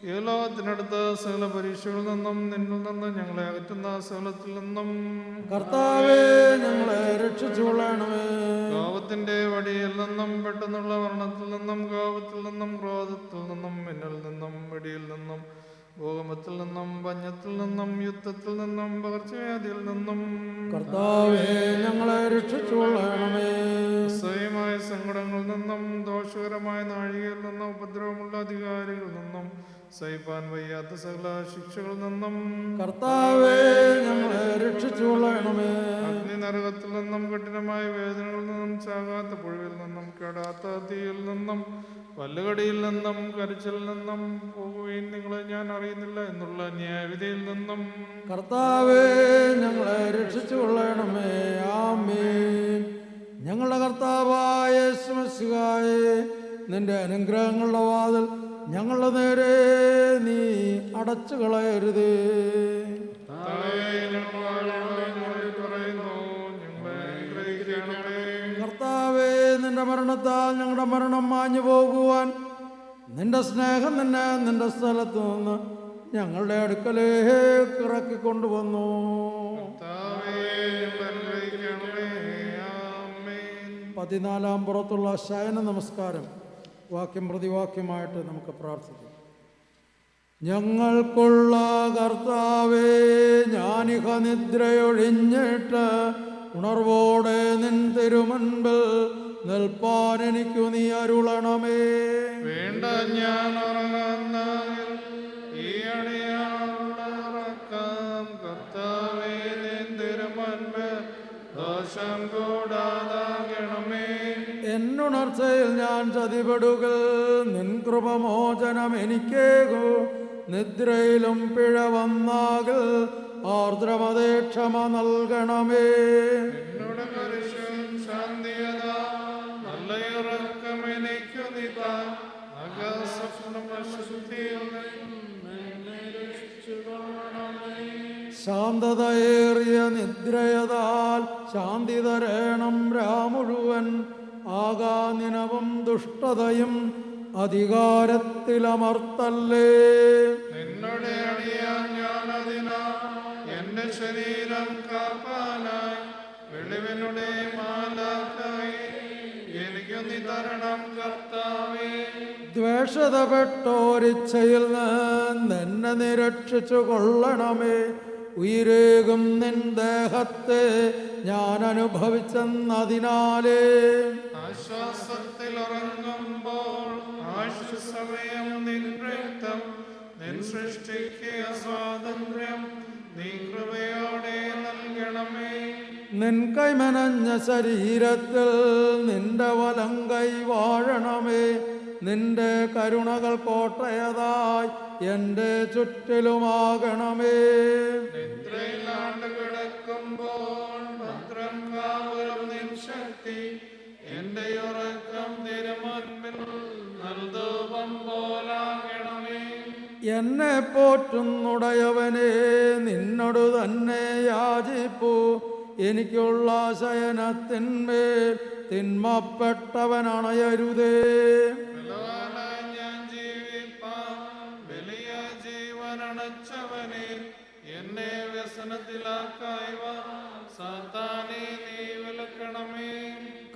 ഈ ലോകത്തിനടുത്ത സകല പരീക്ഷകളിൽ നിന്നും നിന്നിൽ നിന്ന് ഞങ്ങളെ അകറ്റുന്ന സകലത്തിൽ നിന്നും കർത്താവേ ഞങ്ങളെ രക്ഷിച്ചുകൊള്ളണമേ. കോപത്തിന്റെ വടിയിൽ നിന്നും പെട്ടെന്നുള്ള മരണത്തിൽ നിന്നും കോപത്തിൽ നിന്നും ക്രോധത്തിൽ നിന്നും മിന്നൽ നിന്നും വെടിയിൽ നിന്നും ഭൂകമ്പത്തിൽ നിന്നും പഞ്ഞത്തിൽ നിന്നും യുദ്ധത്തിൽ നിന്നും പകർച്ചവ്യാധിയിൽ നിന്നും കർത്താവേ ഞങ്ങളെ രക്ഷിച്ചുകൊള്ളണമേ. സ്വയമായ സങ്കടങ്ങളിൽ നിന്നും ദോഷകരമായ നാഴികയിൽ നിന്നും ഉപദ്രവമുള്ള അധികാരികളിൽ നിന്നും സഹിപ്പാൻ വയ്യാത്ത സകല ശിക്ഷകളിൽ നിന്നും കർത്താവേ ഞങ്ങളെ രക്ഷിച്ചുകൊള്ളണമേ. അഗ്നി നരകത്തിൽ നിന്നും കഠിനമായ വേദനകളിൽ നിന്നും ചാകാത്ത പുഴയിൽ നിന്നും കെടാത്ത തീയിൽ നിന്നും പല്ലുകടിയിൽ നിന്നും കരച്ചിലിൽ നിന്നും പോകുകയും നിങ്ങളെ ഞാൻ അറിയുന്നില്ല എന്നുള്ള ന്യായവിധിയിൽ നിന്നും കർത്താവേ ഞങ്ങളെ രക്ഷിച്ചുകൊള്ളണമേ. ആമേൻ. ഞങ്ങളുടെ കർത്താവായ യേശുമിശിഹായേ, നിന്റെ അനുഗ്രഹങ്ങളുടെ വാതിൽ ഞങ്ങളുടെ നേരെ നീ അടച്ചു കളയരുതേ. കർത്താവേ, നിന്റെ മരണത്താൽ ഞങ്ങളുടെ മരണം മാഞ്ഞു പോകുവാൻ നിന്റെ സ്നേഹം തന്നെ നിന്റെ സ്ഥലത്ത് നിന്ന് ഞങ്ങളുടെ അടുക്കലേക്ക് ഇറക്കിക്കൊണ്ടുവന്നു. 14 പുറത്തുള്ള ശയന നമസ്കാരം വാക്യം പ്രതിവാക്യമായിട്ട് നമുക്ക് പ്രാർത്ഥിക്കാം. ഞങ്ങൾക്കുള്ള കർത്താവേ, ഞാനിഹ നിദ്രയൊഴിഞ്ഞിട്ട് ഉണർവോടെ നിൻ തിരുമുൻപിൽ നിൽപ്പാൻ എനിക്കു നീ അരുളണമേ. വേണ്ട ഞാൻ ഉറങ്ങുന്ന ഈ അണിയാറക്കാം കർത്താവേ, നിൻ തിരുമുൻപിൽ ദോഷം കൂടാതാകണമേ. എന്നുണർച്ചയിൽ ഞാൻ ചതിപെടുകൾ നിൻ കൃപമോചനം എനിക്കേകു. നിദ്രയിലും പിഴ വന്നാകിൽ ആർദ്രമതേ ക്ഷമ നൽകണമേ. എന്നോട് പരിശുദ്ധ ശാന്തിയത നല്ല ഉറക്കം എനിക്കു നിതാ ശാന്തതയേറിയ നിദ്രയതാൽ ശാന്തി തരേണം മുഴുവൻ. ആകാനിനവും ദുഷ്ടതയും അധികാരത്തിലമർത്തല്ലേ. നിന്നോട് അണിയാൻ ഞാൻ അതിനാ എന്റെ ശരീരം കാപ്പാനായി വെളിവിനുടെ മാലാക്കായി എനിക്കു നീ തരണം കർത്താവേ. ദ്വേഷതപ്പെട്ടോരിച്ഛയിൽ നിന്നെ നിരക്ഷിച്ചു കൊള്ളണമേ. ഉയരേകും നിൻ ദേഹത്തെ ഞാൻ അനുഭവിച്ചെന്നതിനാലേ ആശ്വാസത്തിൽ ഉറങ്ങുമ്പോൾ ആശ്വാസമയം നിൻ രക്തം നിൻ സൃഷ്ടിക്ക് സ്വാതന്ത്ര്യം നീ കൃപയോടെ നൽകണമേ. നിൻ കൈമനഞ്ഞ ശരീരത്തിൽ നിന്റെ വലം കൈ വാഴണമേ. നിന്റെ കരുണകൾ കോട്ടയതായി എൻ്റെ ചുറ്റിലുമാകണമേ. നിദ്രയിലാണ്ട് കിടക്കുമ്പോൾ ഭദ്രം കാവലും നിൻ ശക്തി എന്റെ ഉറക്കം തിരുമുൻപിൽ നൽധൂപം പോലാകണമേ. എന്നെ പോറ്റുന്നുടയവനെ നിന്നോട് തന്നെ യാചിപ്പൂ. എനിക്കുള്ള ശയനത്തിന്മേൽ തിന്മപ്പെട്ടവനണയരുതേ. ഞാൻ ജീവിപ്പാൻ വലിയ ജീവനണച്ചവനെ എന്നെ വ്യസനത്തിലാക്കായവ സാത്താനെ നീ വിലക്കണമേ.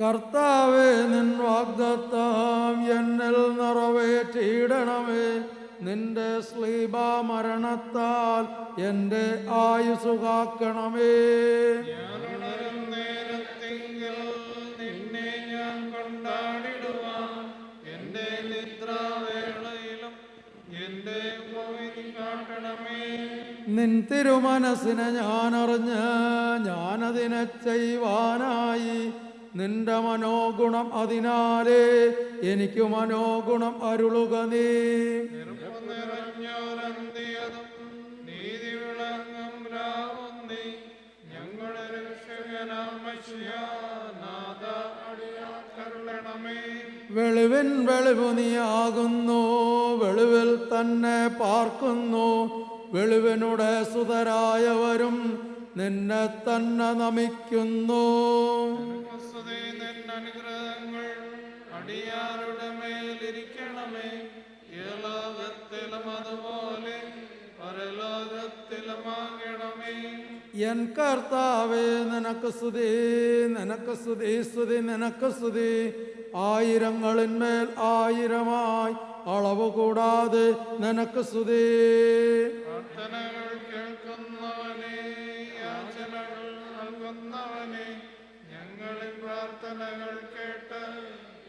കർത്താവേ, നിൻ വാഗ്ദത്തം എന്നിൽ നിറവേറ്റിയിടണമേ. നിന്റെ ശ്ലീബാ മരണത്താൽ എൻ്റെ ആയുസ്സു കാക്കണമേ. ഞാനുണരും നേരത്തെങ്കിൽ നിന്നെ ഞാൻ കൊണ്ടാടിടുവാൻ എൻ്റെ നിദ്രാവേളയിലും എൻ്റെ ഭൂമി കാട്ടണമേ. നിൻ തിരുമനസ്സിനെ ഞാനറിഞ്ഞ് ഞാനതിനെ ചെയ്യുവാനായി. നിന്റെ മനോഗുണം അതിനാലേ എനിക്ക് മനോഗുണം അരുളുക നീ. നിറഞ്ഞോരന്തിയതും നീതി വിളങ്ങും രാവും നീ ഞങ്ങളുടെ രക്ഷകനാം മശിഹാനാഥ അടിയാക്കരുളണമേ. വെളിവിൻ വെളിവു നീയാകുന്നു, വെളിവിൽ തന്നെ പാർക്കുന്നു. വെളിവിനുടെ സുതരായവരും നിന്നെ തന്നെ നമിക്കുന്നു. അനുഗ്രഹങ്ങൾ അടിയാരുടെ മേലിരിക്കണമേ. ലോകത്തിലും അതുപോലെ പരലോകത്തിലുമാകണമേ. എൻ കർത്താവേ, നിനക്ക് സ്തുതി, നിനക്ക് സ്തുതി, സ്തുതി, നിനക്ക് സ്തുതി. ആയിരങ്ങളിന്മേൽ ആയിരമായി അളവ് കൂടാതെ നിനക്ക് സ്തുതി. പ്രാർത്ഥനകൾ കേൾക്കുന്നവനെ, യാചനകൾ നൽകുന്നവനെ, ഞങ്ങളിൽ പ്രാർത്ഥനകൾ കേട്ട്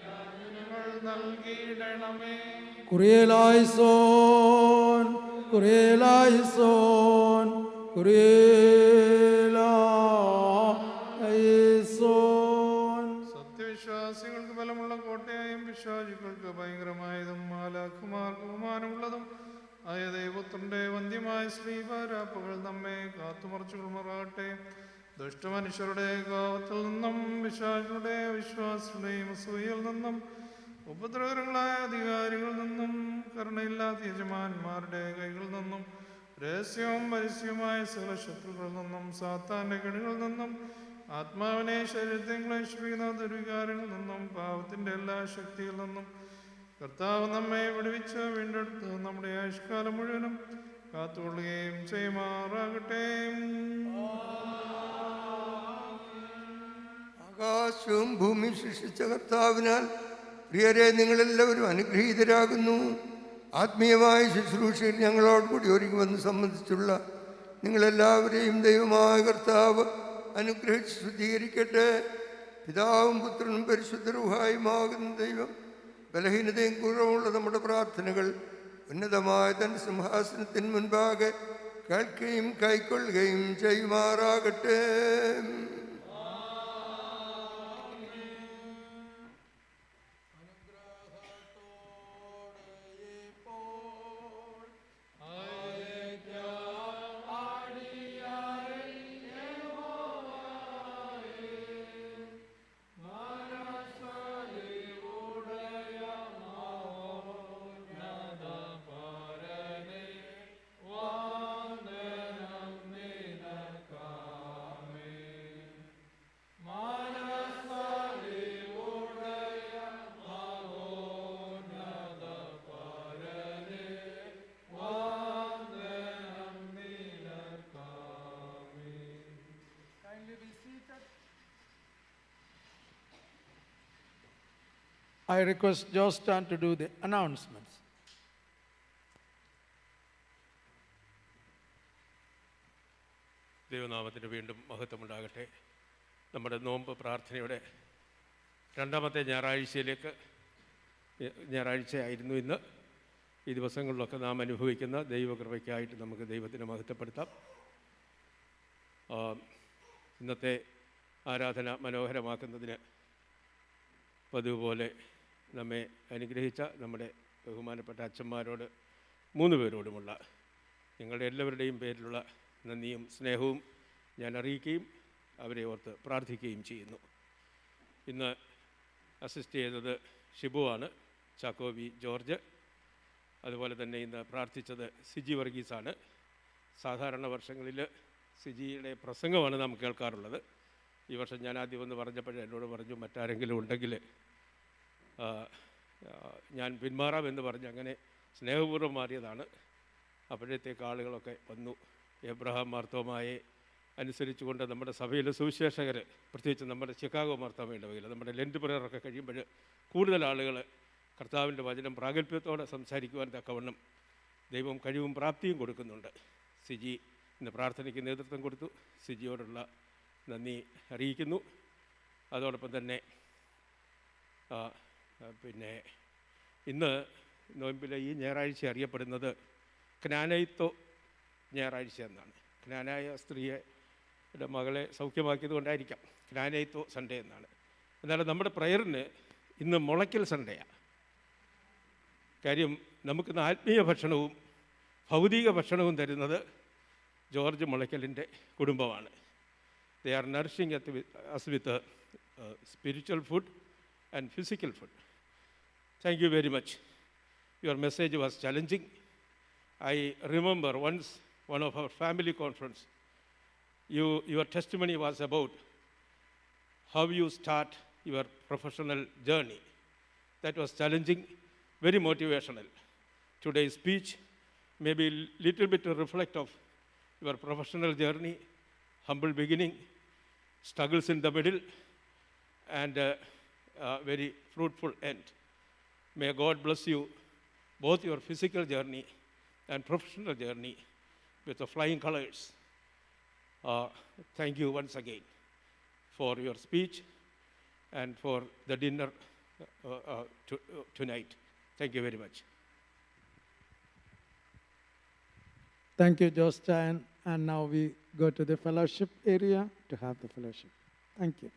യാചനകൾ നൽകിയിടണമേ. കുറിയലായിസോൻ, കുറിയലായിസോൻ, കുറിയലായിസോൻ. സത്യവിശ്വാസികൾക്ക് ബലമുള്ള കോട്ടയായും വിശ്വാസികൾക്ക് ഭയങ്കരമായതും മാലാഖമാർക്ക് ബഹുമാനമുള്ളതും ആയ ദൈവപുത്രന്റെ വന്ധ്യമായ ശ്രീപാരാപ്പകൾ നമ്മെ കാത്തുമറച്ചുകൊള്ളുമാറാകട്ടെ. ദുഷ്ടമനുഷ്യരുടെ കോപത്തിൽ നിന്നും വിശ്വാസികളുടെ അവിശ്വാസികളുടെയും അസൂയയിൽ നിന്നും ഉപദ്രവകരങ്ങളായ അധികാരികളിൽ നിന്നും കരുണയില്ലാത്ത യജമാന്മാരുടെ കൈകളിൽ നിന്നും രഹസ്യവും പരസ്യവുമായ സകല ശത്രുക്കളിൽ നിന്നും സാത്താന്റെ കെണികളിൽ നിന്നും ആത്മാവിനെ ശരീരത്തെ ക്ലേശിപ്പിക്കുന്ന ദുർവികാരങ്ങളിൽ നിന്നും പാവത്തിന്റെ എല്ലാ ശക്തിയിൽ നിന്നും കർത്താവ് നമ്മെ വിടുവിച്ച് വീണ്ടെടുത്ത് നമ്മുടെ ആയുഷ്കാലം മുഴുവനും കാത്തുകൊള്ളുകയും ചെയ്യുമാറാകട്ടെ. ആകാശവും ഭൂമിയും സൃഷ്ടിച്ച കർത്താവിനാൽ പ്രിയരെ, നിങ്ങളെല്ലാവരും അനുഗ്രഹീതരാകുന്നു. ആത്മീയമായ ശുശ്രൂഷയിൽ ഞങ്ങളോടുകൂടി ഒരുങ്ങുമെന്ന് സംബന്ധിച്ചുള്ള നിങ്ങളെല്ലാവരെയും ദൈവമായ കർത്താവ് അനുഗ്രഹിച്ച് ശുദ്ധീകരിക്കട്ടെ. പിതാവും പുത്രനും പരിശുദ്ധ റൂഹായുമാകുന്ന ദൈവം ബലഹീനതയും കുറവുള്ള നമ്മുടെ പ്രാർത്ഥനകൾ ഉന്നതമായ തൻ്റെ സിംഹാസനത്തിന് മുൻപാകെ കേൾക്കുകയും കൈക്കൊള്ളുകയും ചെയ്യുമാറാകട്ടെ. I request Jostan to do the announcements. ദൈവനാമത്തിന് വീണ്ടും മഹത്വമുണ്ടാകട്ടെ. നമ്മുടെ നോമ്പ് പ്രാർത്ഥനയുടെ രണ്ടാമത്തെ ഞായറാഴ്ചയായിരുന്നു ഇന്ന്. ഈ ദിവസങ്ങളിലൊക്കെ നാം അനുഭവിക്കുന്ന ദൈവകൃപയ്ക്കായിട്ട് നമുക്ക് ദൈവത്തിനെ മഹത്വപ്പെടുത്താം. ഇന്നത്തെ ആരാധന മനോഹരമാക്കുന്നതിന് പതിവ് പോലെ നമ്മെ അനുഗ്രഹിച്ച നമ്മുടെ ബഹുമാനപ്പെട്ട അച്ഛന്മാരോട് 3 പേരോടുമുള്ള നിങ്ങളുടെ എല്ലാവരുടെയും പേരിലുള്ള നന്ദിയും സ്നേഹവും ഞാൻ അറിയിക്കുകയും അവരെ ഓർത്ത് പ്രാർത്ഥിക്കുകയും ചെയ്യുന്നു. ഇന്ന് അസിസ്റ്റ് ചെയ്തത് ഷിബുവാണ്, ചാക്കോബി ജോർജ്. അതുപോലെ തന്നെ ഇന്ന് പ്രാർത്ഥിച്ചത് സിജി വർഗീസാണ്. സാധാരണ വർഷങ്ങളിൽ സിജിയുടെ പ്രസംഗമാണ് നാം കേൾക്കാറുള്ളത്. ഈ വർഷം ഞാൻ ആദ്യം ഒന്ന് പറഞ്ഞപ്പോൾ എന്നോട് പറഞ്ഞു മറ്റാരെങ്കിലും ഉണ്ടെങ്കിൽ ഞാൻ പിന്മാറാമെന്ന് പറഞ്ഞ് അങ്ങനെ സ്നേഹപൂർവ്വം മാറിയതാണ്. അപ്പോഴത്തേക്ക് ആളുകളൊക്കെ വന്നു. എബ്രഹാം മാർത്തോമായെ അനുസരിച്ചുകൊണ്ട് നമ്മുടെ സഭയിലെ സുവിശേഷകർ, പ്രത്യേകിച്ച് നമ്മുടെ ചിക്കാഗോ മാർത്തോമയുടെ വകയിൽ നമ്മുടെ ലെൻറ്റ് പ്രയറൊക്കെ കഴിയുമ്പോൾ കൂടുതൽ ആളുകൾ കർത്താവിൻ്റെ വചനം പ്രാഗൽഭ്യത്തോടെ സംസാരിക്കുവാൻ തക്കവണ്ണം ദൈവം കഴിവും പ്രാപ്തിയും കൊടുക്കുന്നുണ്ട്. സിജി ഇന്ന് പ്രാർത്ഥനയ്ക്ക് നേതൃത്വം കൊടുത്തു. സിജിയോടുള്ള നന്ദി അറിയിക്കുന്നു. അതോടൊപ്പം തന്നെ പിന്നെ ഇന്ന് നോയമ്പിലെ ഈ ഞായറാഴ്ച അറിയപ്പെടുന്നത് ക്നാനയിത്തോ ഞായറാഴ്ച എന്നാണ്. ക്നാനായ സ്ത്രീയുടെ മകളെ സൗഖ്യമാക്കിയത് കൊണ്ടായിരിക്കാം ക്നാനയിത്തോ സൺഡേ എന്നാണ്. എന്നാലും നമ്മുടെ പ്രയറിന് ഇന്ന് മുളയ്ക്കൽ സൺഡേയാണ്. കാര്യം നമുക്കിന്ന് ആത്മീയ ഭക്ഷണവും ഭൗതിക ഭക്ഷണവും തരുന്നത് ജോർജ് മുളയ്ക്കലിൻ്റെ കുടുംബമാണ്. They are nourishing us with spiritual food and physical food. Thank you very much. Your message was challenging. I remember once one of our family conference, your testimony was about how you start your professional journey. That was challenging, very motivational. Today's speech may be a little bit to reflect of your professional journey, humble beginning, struggles in the middle, and a very fruitful end. May God bless you, both your physical journey and professional journey, with the flying colors. Thank you once again for your speech and for the dinner tonight. Thank you very much. Thank you, Jostan. And now we go to the fellowship area to have the fellowship. Thank you.